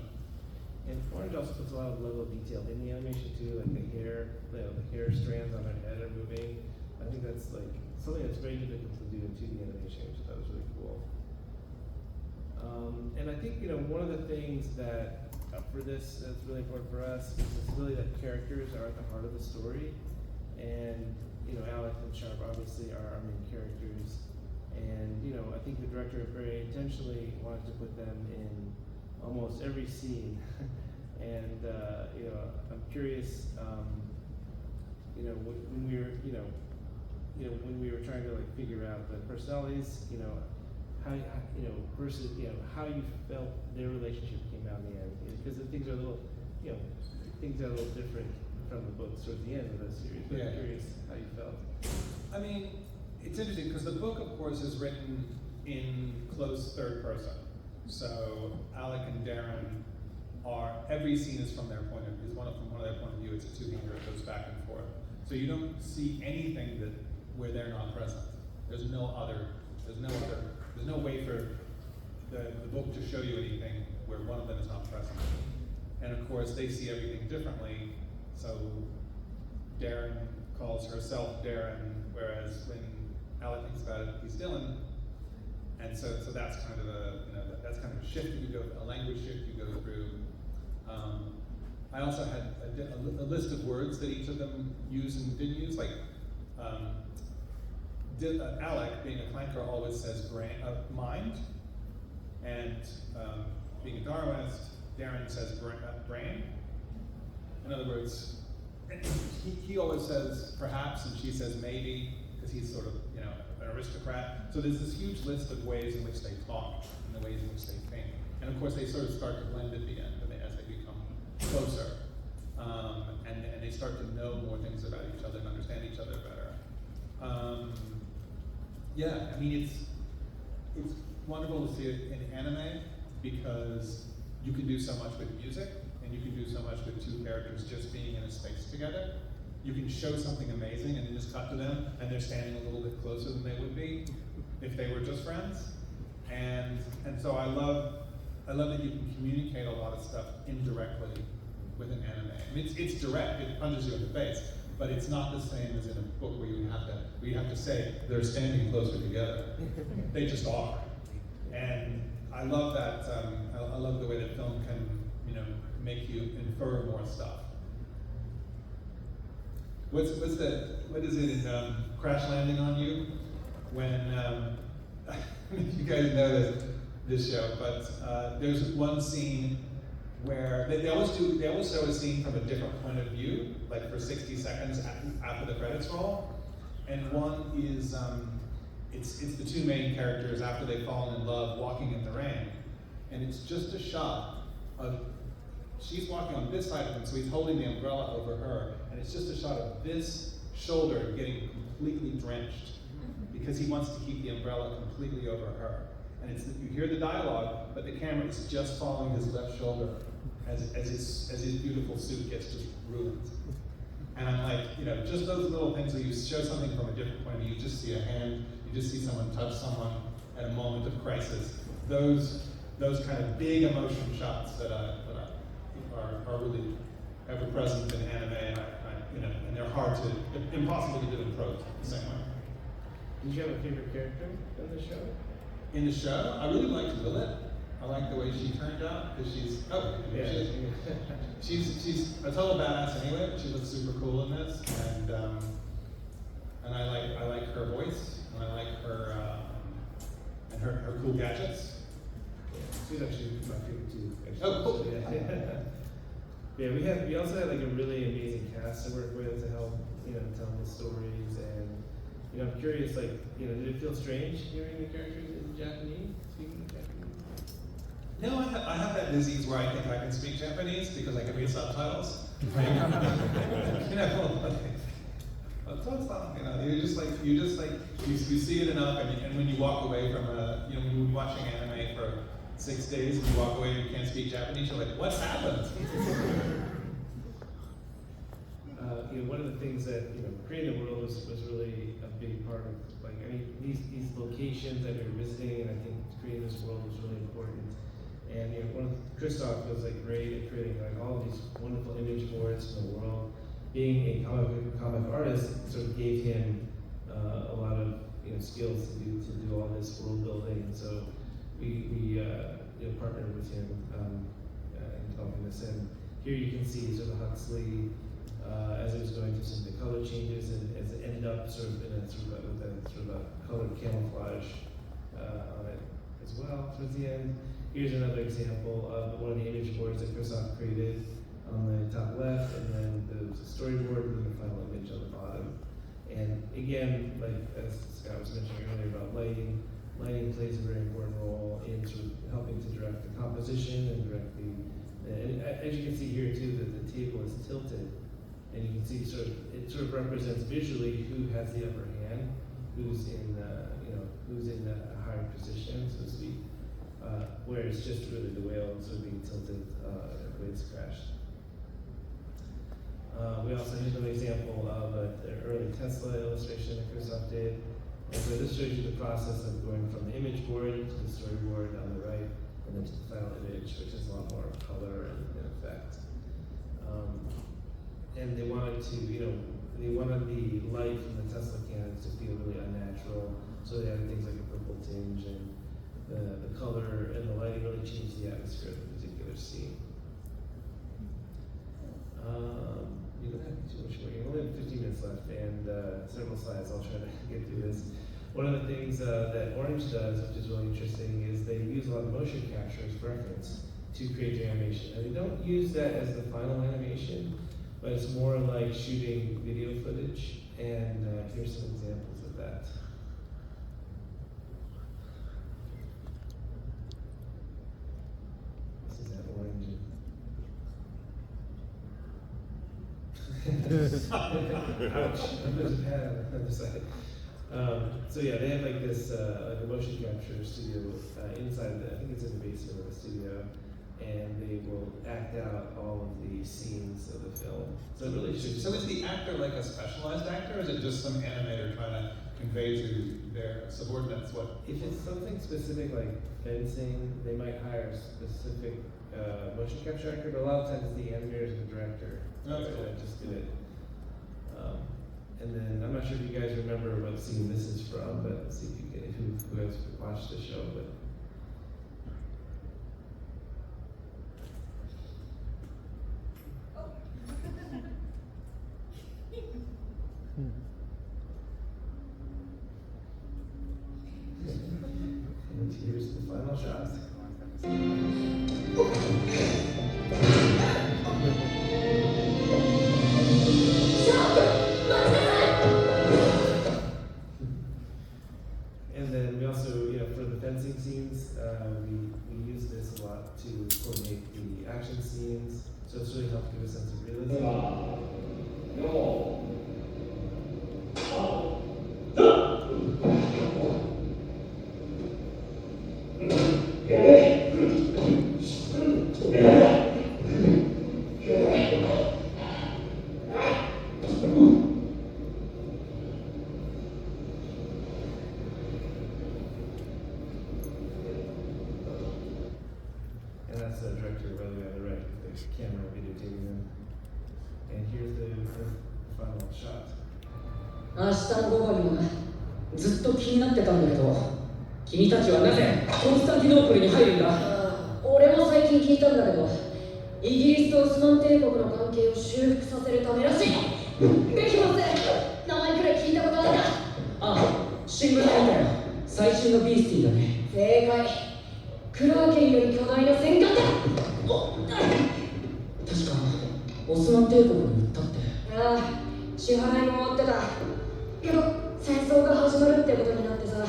And Orange also puts a lot of level of detail in the animation too, like the hair, the hair strands on their head are moving. I think that's like something that's very difficult to do in 2D animation, which I thought was really cool. And I think one of the things that for this that's really important for us is it's really that characters are at the heart of the story, and Alek and Sharp obviously are our main characters, and I think the director very intentionally wanted to put them in almost every scene. And I'm curious, when we were when we were trying to like figure out the personalities, how versus how you felt their relationship came out in the end, because the things are a little things are a little different from the books towards the end of the series. But I'm curious how you felt. I mean, it's interesting because the book, of course, is written in close third person. So Alek and Darren every scene is from their point of view. From one of their point of view. It's a two-hander. It goes back and forth. So you don't see anything where they're not present. There's no way for the book to show you anything where one of them is not present. And of course, they see everything differently. So Darren calls herself Darren, whereas when Alek thinks about it, he's Dylan. And so that's kind of that's kind of a shift that you go, a language shift you go through. I also had a list of words that each of them used and didn't use. Like Alek, being a clanker, always says mind, and being a Darwinist, Darren says brain. In other words, he always says perhaps, and she says maybe, because he's sort of an aristocrat. So there's this huge list of ways in which they talk and the ways in which they think. And of course, they sort of start to blend at the end as they become closer. And they start to know more things about each other and understand each other better. Yeah, I mean, it's wonderful to see it in anime because you can do so much with music and you can do so much with two characters just being in a space together. You can show something amazing and then just cut to them and they're standing a little bit closer than they would be if they were just friends. And so I love that you can communicate a lot of stuff indirectly with an anime. I mean, it's direct, it punches you in the face, but it's not the same as in a book where you have to say they're standing closer together. They just are. And I love that. I love the way that film can make you infer more stuff. What is it in Crash Landing on You? When you guys know this show, but there's one scene where they always show a scene from a different point of view, like for 60 seconds after the credits roll. And one is it's the two main characters after they've fallen in love walking in the rain, and it's just a shot of she's walking on this side of him, so he's holding the umbrella over her, and it's just a shot of this shoulder getting completely drenched because he wants to keep the umbrella completely over her. And you hear the dialogue, but the camera is just following his left shoulder as his beautiful suit gets just ruined. And I'm like, just those little things where you show something from a different point of view, you just see a hand, you just see someone touch someone at a moment of crisis. Those kind of big emotion shots that are really ever present in anime, and they're impossible to do in prose the same way. Did you have a favorite character in the show? In the show, I really liked Lilith. I like the way she turned out because she's a total badass anyway. But she looks super cool in this, and I like her voice, and I like her and her cool gadgets. She's actually my favorite too. Actually. Oh, cool. Yeah, we also had like a really amazing cast to work with to help tell the stories, and I'm curious, like did it feel strange hearing the characters in Japanese, speaking Japanese? No, I have that disease where I think I can speak Japanese because I can read subtitles. You see it enough, and when you walk away from when you're watching anime for 6 days and you walk away and you can't speak Japanese, you're like, what's happened? One of the things that that creating the world was really a big part of these locations that we were visiting, and I think creating this world was really important. And Christoph was great at creating all of these wonderful image boards from the world. Being a comic artist sort of gave him a lot of skills to do all this world building. So we partnered with him in developing this. And here you can see sort of Huxley as it was going through some of the color changes, and as it ended up with a colored camouflage on it as well towards the end. Here's another example of one of the image boards that Christoph created on the top left, and then the storyboard and then the final image on the bottom. And again, as Scott was mentioning earlier about lighting plays a very important role in sort of helping to direct the composition and direct and as you can see here too, that the table is tilted, and you can see it sort of represents visually who has the upper hand, who's in a higher position, so to speak. Where it's just really the whale sort of being tilted when it's crashed. We also have an example of an early Tesla illustration that Christoph did. And so this shows you the process of going from the image board to the storyboard on the right, and then to the final image, which is a lot more color and effect. And they wanted the light from the Tesla cannons to feel really unnatural, so they added things like a purple tinge, and the color and the lighting really changed the atmosphere of the particular scene. You don't have too much more. You only have 15 minutes left and several slides. I'll try to get through this. One of the things that Orange does, which is really interesting, is they use a lot of motion capture as reference to create your animation. And they don't use that as the final animation, but it's more like shooting video footage. And here's some examples of that. Orange. Ouch. There's a pad on the other side. So yeah, they have this a motion capture studio inside I think it's in the basement of the studio, and they will act out all of the scenes of the film. So it really should. So is the actor like a specialized actor, or is it just some animator trying to convey to their subordinates what? If it's something specific like fencing, they might hire a specific motion capture actor, but a lot of times it's the animators and the director that just do it. And then I'm not sure if you guys remember what scene this is from, but let's see if you can, who has watched the show. But and here's the final shot. And then we also, for the fencing scenes, we use this a lot to coordinate the action scenes. So it's really helped give a sense of realism. And that's the director, by the way, on the right, with the camera videotaping them. And here's the final shot. 明日の午後にもな、ずっと気になってたんだけど、君たちはなぜコンスタンティノープルに入るんだ？俺も最近聞いたんだけど、イギリスとオスマン帝国の関係を修復させるためらしい。できません。名前くらい聞いたことあるか？ああ、新聞で見たよ。最新のビースティーだね。正解。クラーケンより巨大な戦艦だ。確かオスマン帝国に売ったって。ああ、支払いも終わってた。けど戦争が始まるってことになってさ、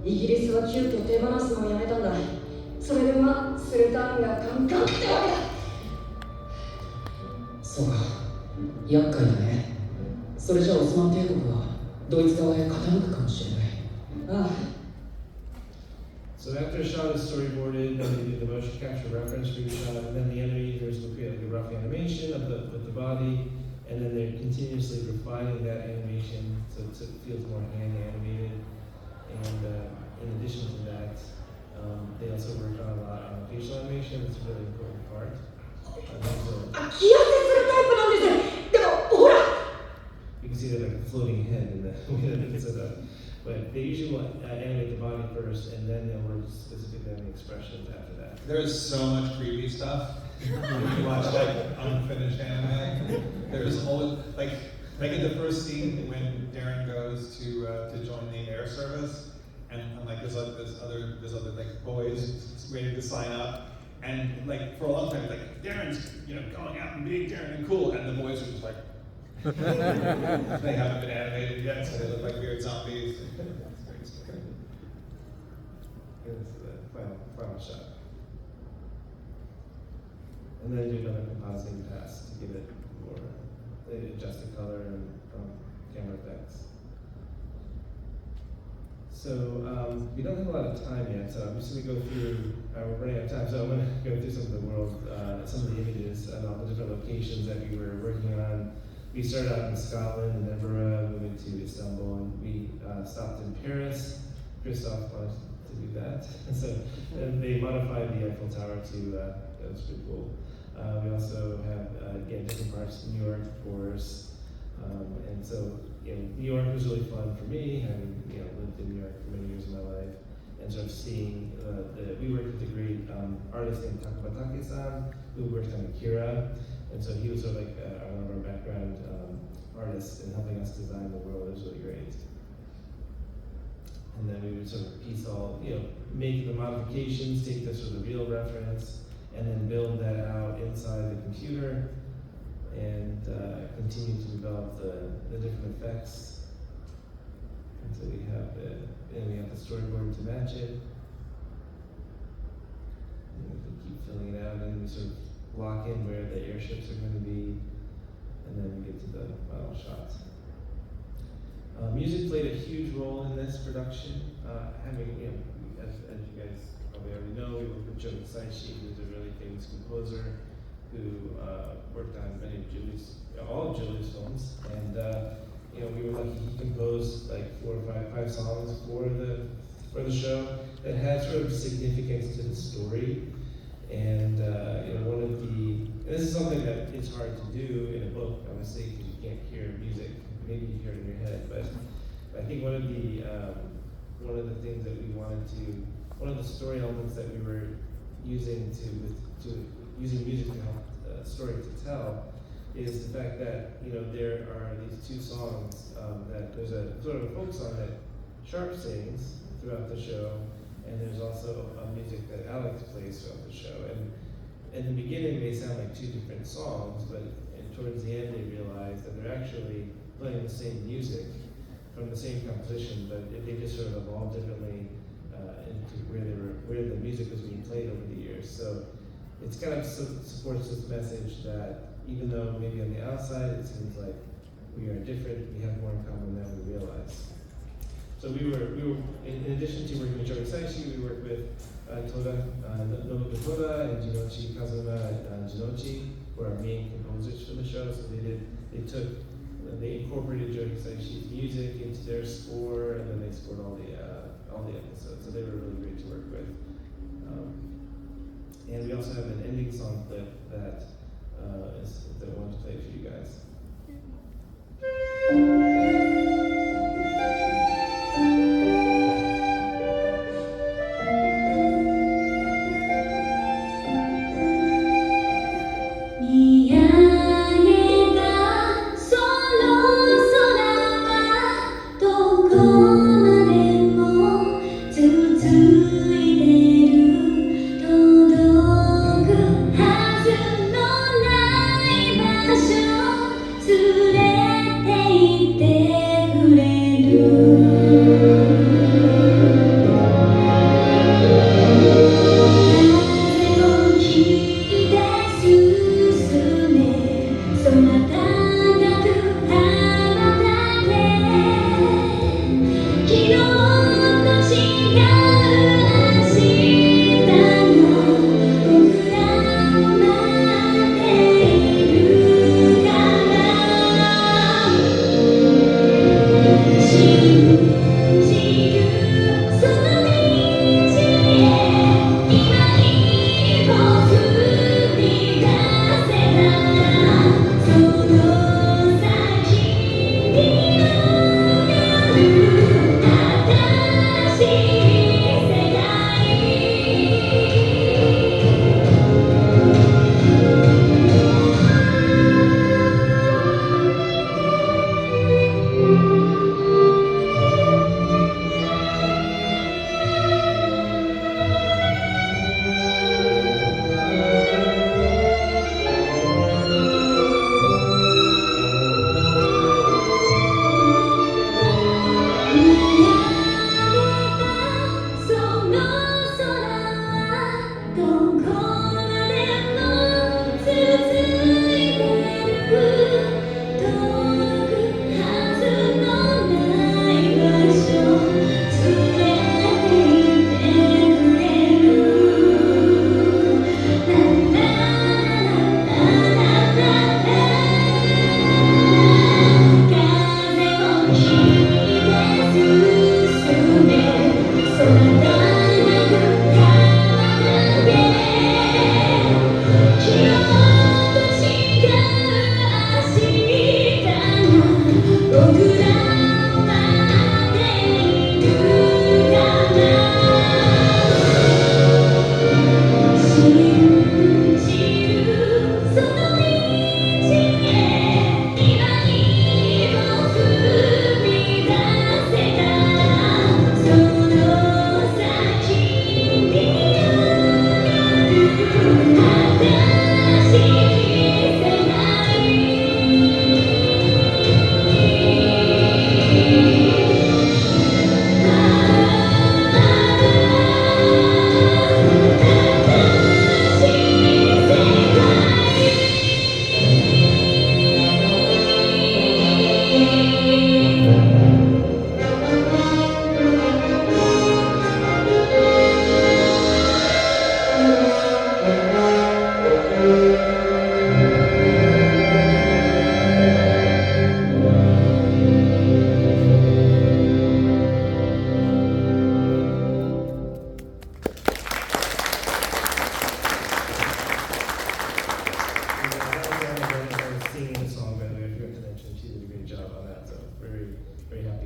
イギリスは急遽手放すのをやめたんだ。それでスルターンがカンカンってわけだ。そうか、厄介だね。それじゃあオスマン帝国はドイツ側へ傾くかもしれない。ああ。So after a shot is storyboarded, then they do the motion capture reference for each shot, and then the animators will create a rough animation of the body, And then they're continuously refining that animation so it feels more hand animated. And in addition to that, they also work on a lot on facial animation. It's a really important part. あ、気痩せするタイプなんです。でもほら。 You can see they're like a floating head in the way that it's set up. But they usually want animate the body first, and then they'll work specifically on the expressions after that. There's so much creepy stuff. When you watch like unfinished anime, there's always like in the first scene when Darren goes to join the air service, and like there's other like boys ready to sign up, and like for a long time like Darren's going out and being Darren and cool, and the boys are just like. They haven't been animated yet, so they look like weird zombies. It's very scary. Here's the final shot. And then do another compositing pass to give it more, adjust the color and camera effects. So we don't have a lot of time yet, so I'm just going to go through, we're running out of time, so I'm going to go through some of the world, some of the images and all the different locations that we were working on. We started out in Scotland and Edinburgh, we went to Istanbul, and we stopped in Paris. Christoph wanted to do that. So and they modified the Eiffel Tower to, that was pretty cool. We also have, again, different parts of New York, of course. And so, New York was really fun for me, having lived in New York for many years of my life. And sort of seeing, we worked with a great artist named Takabatake-san, who worked on Akira. And so he was sort of like one of our background artists in helping us design the world. It was really great. And then we would sort of piece all, make the modifications, take the sort of real reference, and then build that out inside the computer, and continue to develop the different effects. And so we have the storyboard to match it. And we can keep filling it out, and we sort of lock in where the airships are going to be, and then we get to the final shots. Music played a huge role in this production. Having, as you guys probably already know, we worked with Joe Hisaishi, who's a really famous composer who worked on many of all of Julie's films, and we were lucky he composed like 4 or 5 songs for the show that had sort of significance to the story. And this is something that is hard to do in a book, obviously, because you can't hear music. Maybe you hear it in your head, but I think one of the things that we wanted to, one of the story elements that we were using using music to help the story to tell, is the fact that there are these 2 songs that there's a sort of a folk song that Sharp sings throughout the show. And there's also music that Alek plays throughout the show. And in the beginning, they sound like 2 different songs, but towards the end, they realize that they're actually playing the same music from the same composition, but they just sort of evolved differently into where the music was being played over the years. So it's kind of supports this message that even though maybe on the outside it seems like we are different, we have more in common than we realize. So we were in addition to working with Joe Hisaishi, we worked with Nobuko Toda and Jinochi Kazuma and Jinochi, who are our main composers for the show. So they incorporated Joe Hisaishi's music into their score, and then they scored all the episodes. So they were really great to work with. And we also have an ending song clip that I wanted to play for you guys. Show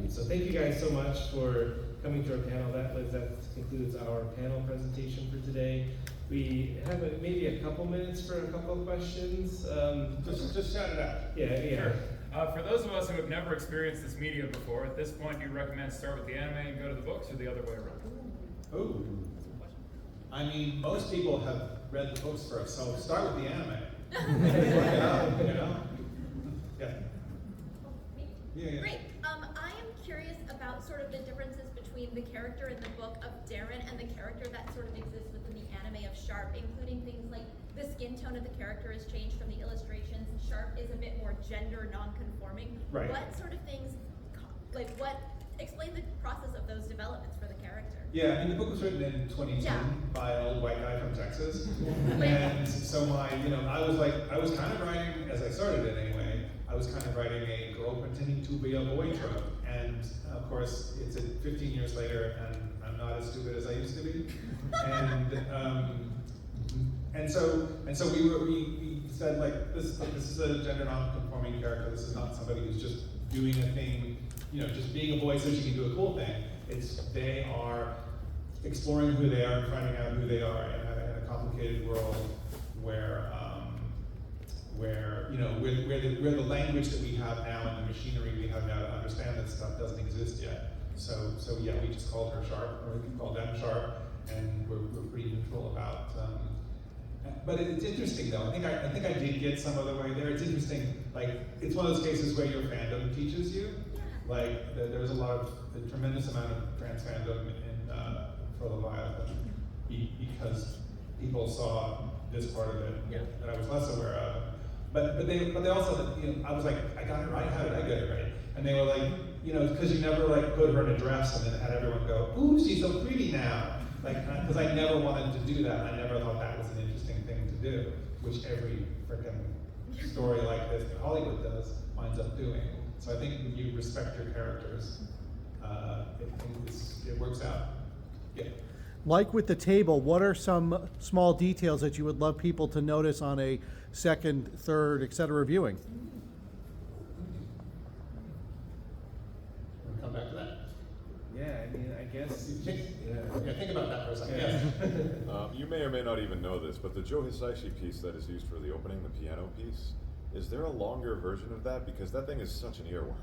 So thank you guys so much for coming to our panel. That concludes our panel presentation for today. We have maybe a couple minutes for a couple of questions. Just shout it out. Yeah. Sure. For those of us who have never experienced this media before, at this point, do you recommend start with the anime and go to the books, or the other way around? Ooh. I mean, most people have read the books first, so start with the anime. Work it out, you know? Yeah. Yeah. Great. I am curious about sort of the differences between the character in the book of Darren and the character that sort of exists within the anime of Sharp, including things like the skin tone of the character has changed from the illustrations. Sharp is a bit more gender non-conforming. Right. What sort of things, explain the process of those developments for the character? Yeah, I mean, the book was written in 2010 Yeah. by an old white guy from Texas. And so I was kind of writing, as I started it anyway, I was kind of writing a girl pretending to be a boy trope. And of course, it's 15 years later, and I'm not as stupid as I used to be. And so we said, like, this is a gender non-conforming character. This is not somebody who's just doing a thing, just being a boy so she can do a cool thing. They are exploring who they are and finding out who they are in a complicated world where the language that we have now and the machinery we have now to understand that stuff doesn't exist yet. So yeah, we just called her Sharp, or we can call them Sharp, and we're pretty neutral about. But it's interesting though. I think I did get some other way there. It's interesting. Like, it's one of those cases where your fandom teaches you. Like, there's a tremendous amount of trans fandom for Leviathan because people saw this part of it that I was less aware of. But they also, I was like, I got it right. How did I get it right? And they were like, because you never put her in a dress and then had everyone go, ooh, she's so pretty now. Because I never wanted to do that. I never thought that was an interesting thing to do, which every freaking story like this that Hollywood does winds up doing. So I think when you respect your characters, it works out. Yeah. Like with the table, what are some small details that you would love people to notice on a second, third, etc. viewing? We'll come back to that. Yeah, I mean, I guess. Think about that for a second. Yeah. You may or may not even know this, but the Joe Hisaishi piece that is used for the opening, the piano piece, is there a longer version of that? Because that thing is such an earworm.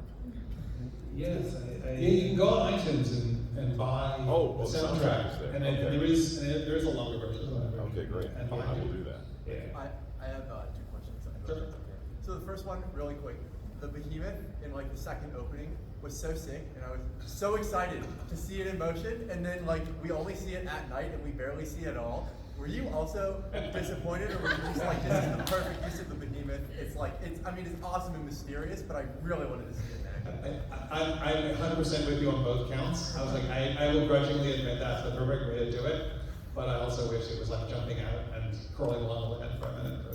Yes, Yeah, you can go on iTunes and buy the soundtrack, is there. and Okay. there is a longer version. Okay, great. And I will do that. Yeah. I have two questions. I hope that's okay. So the first one, really quick. The behemoth in the second opening was so sick, and I was so excited to see it in motion, and then we only see it at night and we barely see it at all. Were you also disappointed, or were you just like, this is the perfect use of the behemoth behemoth. It's like, I mean, it's awesome and mysterious, but I really wanted to see it there. I'm 100% with you on both counts. I was like, I will grudgingly admit that's the perfect way to do it, but I also wish it was like jumping out and crawling along the land for a minute.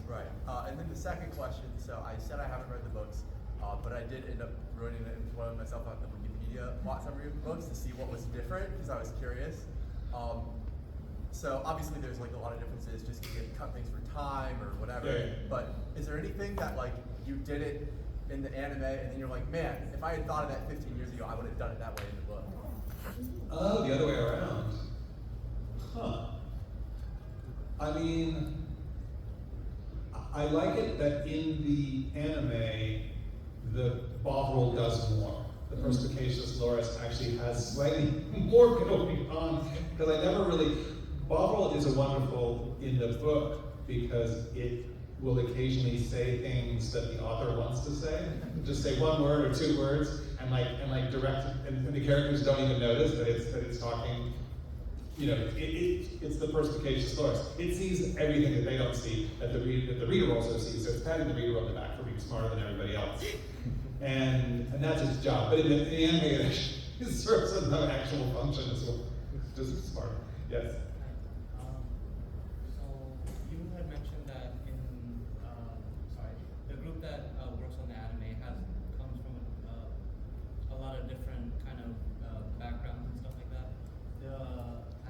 Right. And then the second question, so I said I haven't read the books, but I did end up ruining it and throwing myself out the Wikipedia summary of the books to see what was different, because I was curious. So obviously there's like a lot of differences just because you have to cut things for time or whatever, Yeah. but is there anything that like you did it in the anime and then you're like, man, if I had thought of that 15 years ago, I would have done it that way in the book? Oh, the other way around. Huh. I mean, I like it that in the anime, the Bovril does more. The perspicacious Loris actually has slightly more going on, because I never really, Bovril is a wonderful in the book because it will occasionally say things that the author wants to say. Just say one word or two words and like direct, and the characters don't even notice that it's talking. You know, it's the perspicacious Loris. It sees everything that they don't see, that the reader also sees. So it's patting the reader on the back for being smarter than everybody else. And that's its job. But in the anime, it serves no actual function as well. It's just smart. Yes. So you had mentioned that in the group that works on the anime comes from a lot of different kind of backgrounds and stuff like that. The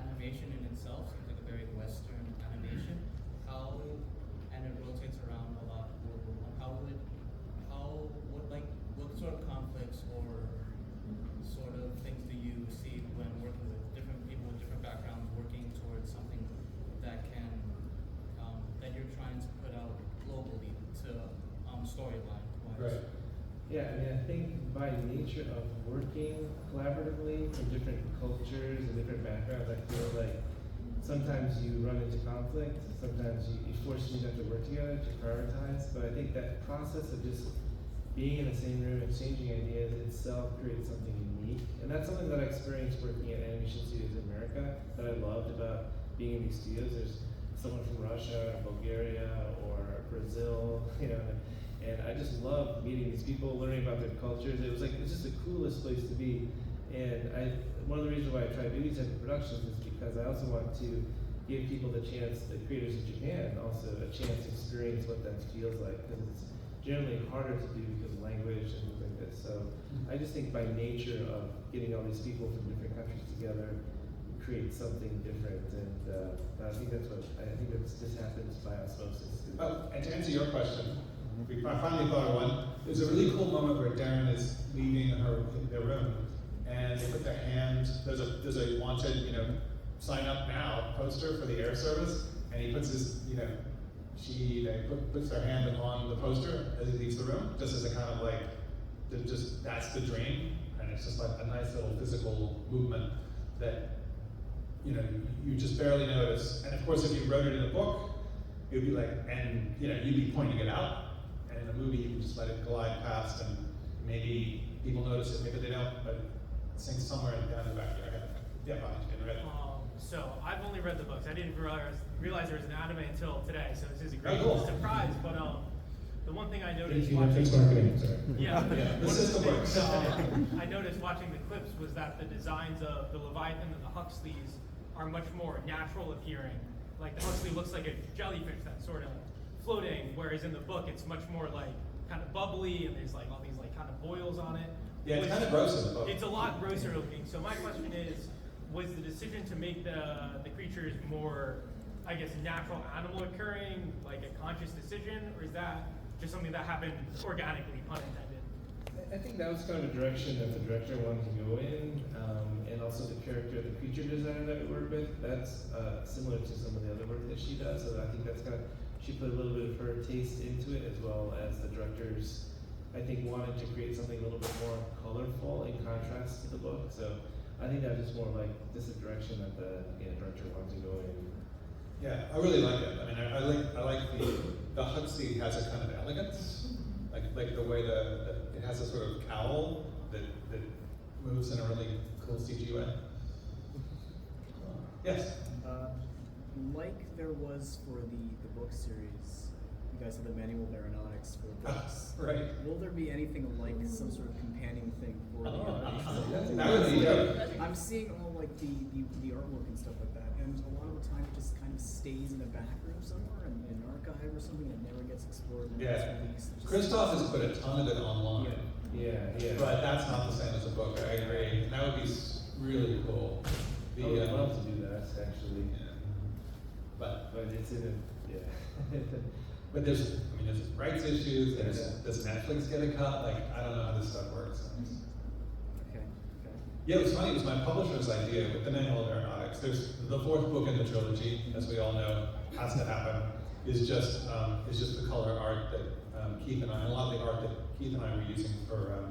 animation in itself seems like a very Western animation. And it rotates around a lot. What sort of conflicts or sort of things do you see when working with different people with different backgrounds, working towards something that can that you're trying to put out globally to storyline wise? Right. Yeah, I mean, I think by nature of working collaboratively from different cultures and different backgrounds, I feel like sometimes you run into conflict, sometimes you force you to have to work together to prioritize, but I think that process of just being in the same room, exchanging ideas itself creates something unique. And that's something that I experienced working at Animation Studios in America that I loved about being in these studios. There's someone from Russia or Bulgaria or Brazil, you know, and I just love meeting these people, learning about their cultures. It's just the coolest place to be. And one of the reasons why I try to do these type of productions is because I also want to give people the chance, the creators in Japan, also a chance to experience what that feels like, because it's generally harder to do because of language and things like this. So I just think by nature of getting all these people from different countries together creates something different, and I think this happens by osmosis. Oh, and to answer your question, I finally thought of one. There's a really cool moment where Darren is leaving their room, and they put their hand. There's a wanted, sign up now poster for the air service, and he puts his, puts their hand on the poster as he leaves the room, just as a kind of like, that's the dream, and it's just like a nice little physical movement that, you just barely notice. And of course, if you wrote it in a book, it would be like, and you'd be pointing it out. And in a movie, you can just let it glide past, and maybe people notice it, maybe they don't, but it's somewhere down the back of your head. Yeah, behind you, read it. So I've only read the books. I didn't realize there was an anime until today, so this is a great cool. surprise. But the one thing I noticed Yeah, this is the books. I noticed watching the clips was that the designs of the Leviathan and the Huxleys are much more natural appearing. Like the Huxley looks like a jellyfish that's sort of floating, whereas in the book it's much more like kind of bubbly and there's like all these like kind of boils on it. Yeah, it's kind of gross in the book. It's a lot grosser looking. So my question is, was the decision to make the creatures more, I guess, natural animal occurring, like a conscious decision, or is that just something that happened organically, pun intended? I think that was kind of a direction that the director wanted to go in, and also the character, the creature designer that we work with, that's similar to some of the other work that she does, so I think that's kind of, she put a little bit of her taste into it, as well as the directors, I think, wanted to create something a little bit more colorful in contrast to the book, so I think that was just more like, this is the direction that the director wanted to go in. Yeah, I really like it. I mean, I like the Huxley has a kind of elegance, like the way it has a sort of cowl that moves in a really cool CG way. Yes? Like there was for the book series, you guys have the manual of aeronautics for books. Right. Will there be anything like some sort of companion thing for the animation? That would be dope. I'm seeing all like the artwork and stuff like that, and a lot of the time it just kind of stays in a back room somewhere in an archive or something that never gets explored. Never gets released. Christoph has put a ton of it online. Yeah. But that's not the same as a book. I agree. That would be really cool. I would love to do that actually. But it's in a But there's rights issues. Does Netflix get a cut? Like, I don't know how this stuff works. Okay. Yeah, it was funny. It was my publisher's idea with the Manual of Aeronautics. There's the 4th book in the trilogy, as we all know, has to happen. Is just the color art that Keith and I, and a lot of the art that Keith and I were using for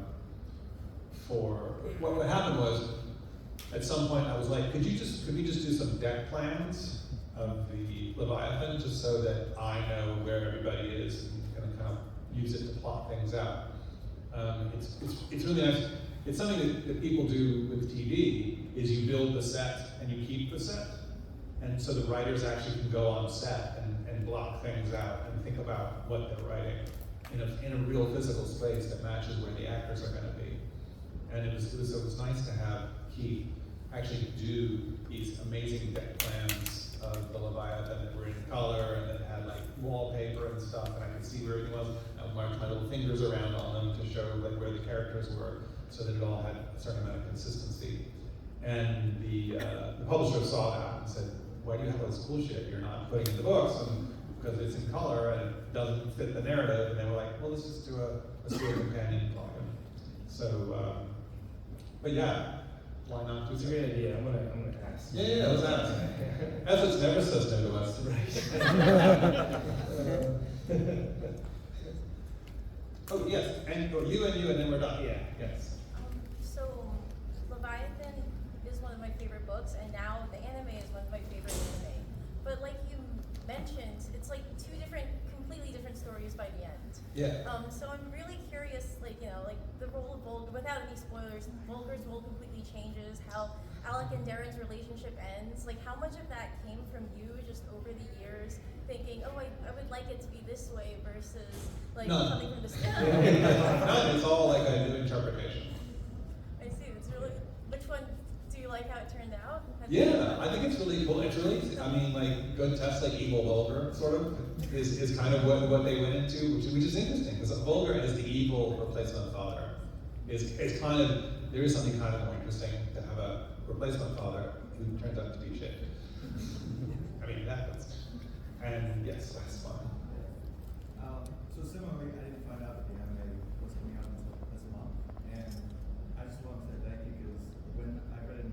what happened was, at some point I was like, could we just do some deck plans of the Leviathan, just so that I know where everybody is and kind of use it to plot things out. It's really nice. It's something that people do with TV, is you build the set and you keep the set. And so the writers actually can go on set and block things out and think about what they're writing in a real physical space that matches where the actors are going to be. And it was nice to have Keith actually do these amazing deck plans of the Leviathan that were in color and that had like wallpaper and stuff, and I could see where everything was. I would mark my little fingers around on them to show like where the characters were, so that it all had a certain amount of consistency. And the publisher saw that and said, "Why do you have all this cool shit you're not putting in the books?" And because it's in color and it doesn't fit the narrative. And they were like, "Well, let's do a companion volume." So, but yeah. Why not? It's a great idea. I'm gonna ask. Yeah, let's ask. Ethics never says no to us. Oh yes, and you, and then we're done. Yeah. Yes. So Leviathan is one of my favorite books, and now the anime is one of my favorite anime. But like you mentioned, it's like two completely different stories by the end. Yeah. So I'm really curious, like the role of Volga, without any spoilers, Volgar's role completely changes, how Alek and Darren's relationship ends. Like, how much of that came from you just over the years, thinking, oh, I would like it to be this way, versus like coming from the start? None. It's all like a new interpretation. I see. It's really. Which one do you like? How it turned out? Yeah, I think it's really cool. It's really, I mean, like good tests like evil Volgar sort of is kind of what they went into, which is interesting because Volgar as the evil replacement father is kind of, there is something kind of more interesting to have a replacement father who turns out to be shit. I mean, it happens. And yes, that's fun. So similarly, I didn't find out that the anime was coming out until this month, and I just wanted to say thank you because when I read it in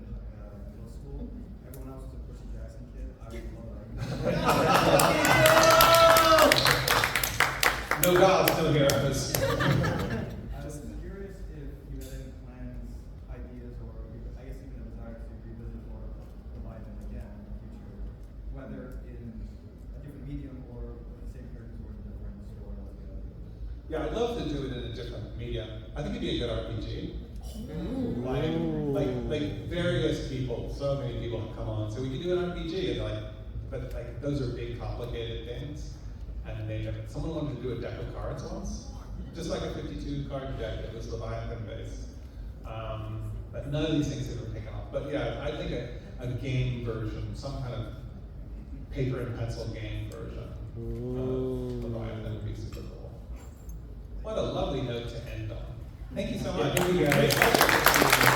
middle school, everyone else was a Percy Jackson kid. I was No gods, no heroes. I was curious if you had any plans, ideas, or I guess even a desire to revisit or Leviathan again in the future, whether in a different medium or with the same characters or a different story altogether. Yeah, I'd love to do it in a different medium. I think it'd be a good RPG. Like various people, so many people have come on, so we could do an RPG, and but those are big, complicated things. And someone wanted to do a deck of cards once, just like a 52 card deck that was Leviathan based. But none of these things have been taken off. But yeah, I think a game version, some kind of paper and pencil game version of Leviathan would be super cool. What a lovely note to end on. Thank you so much. Thank you guys.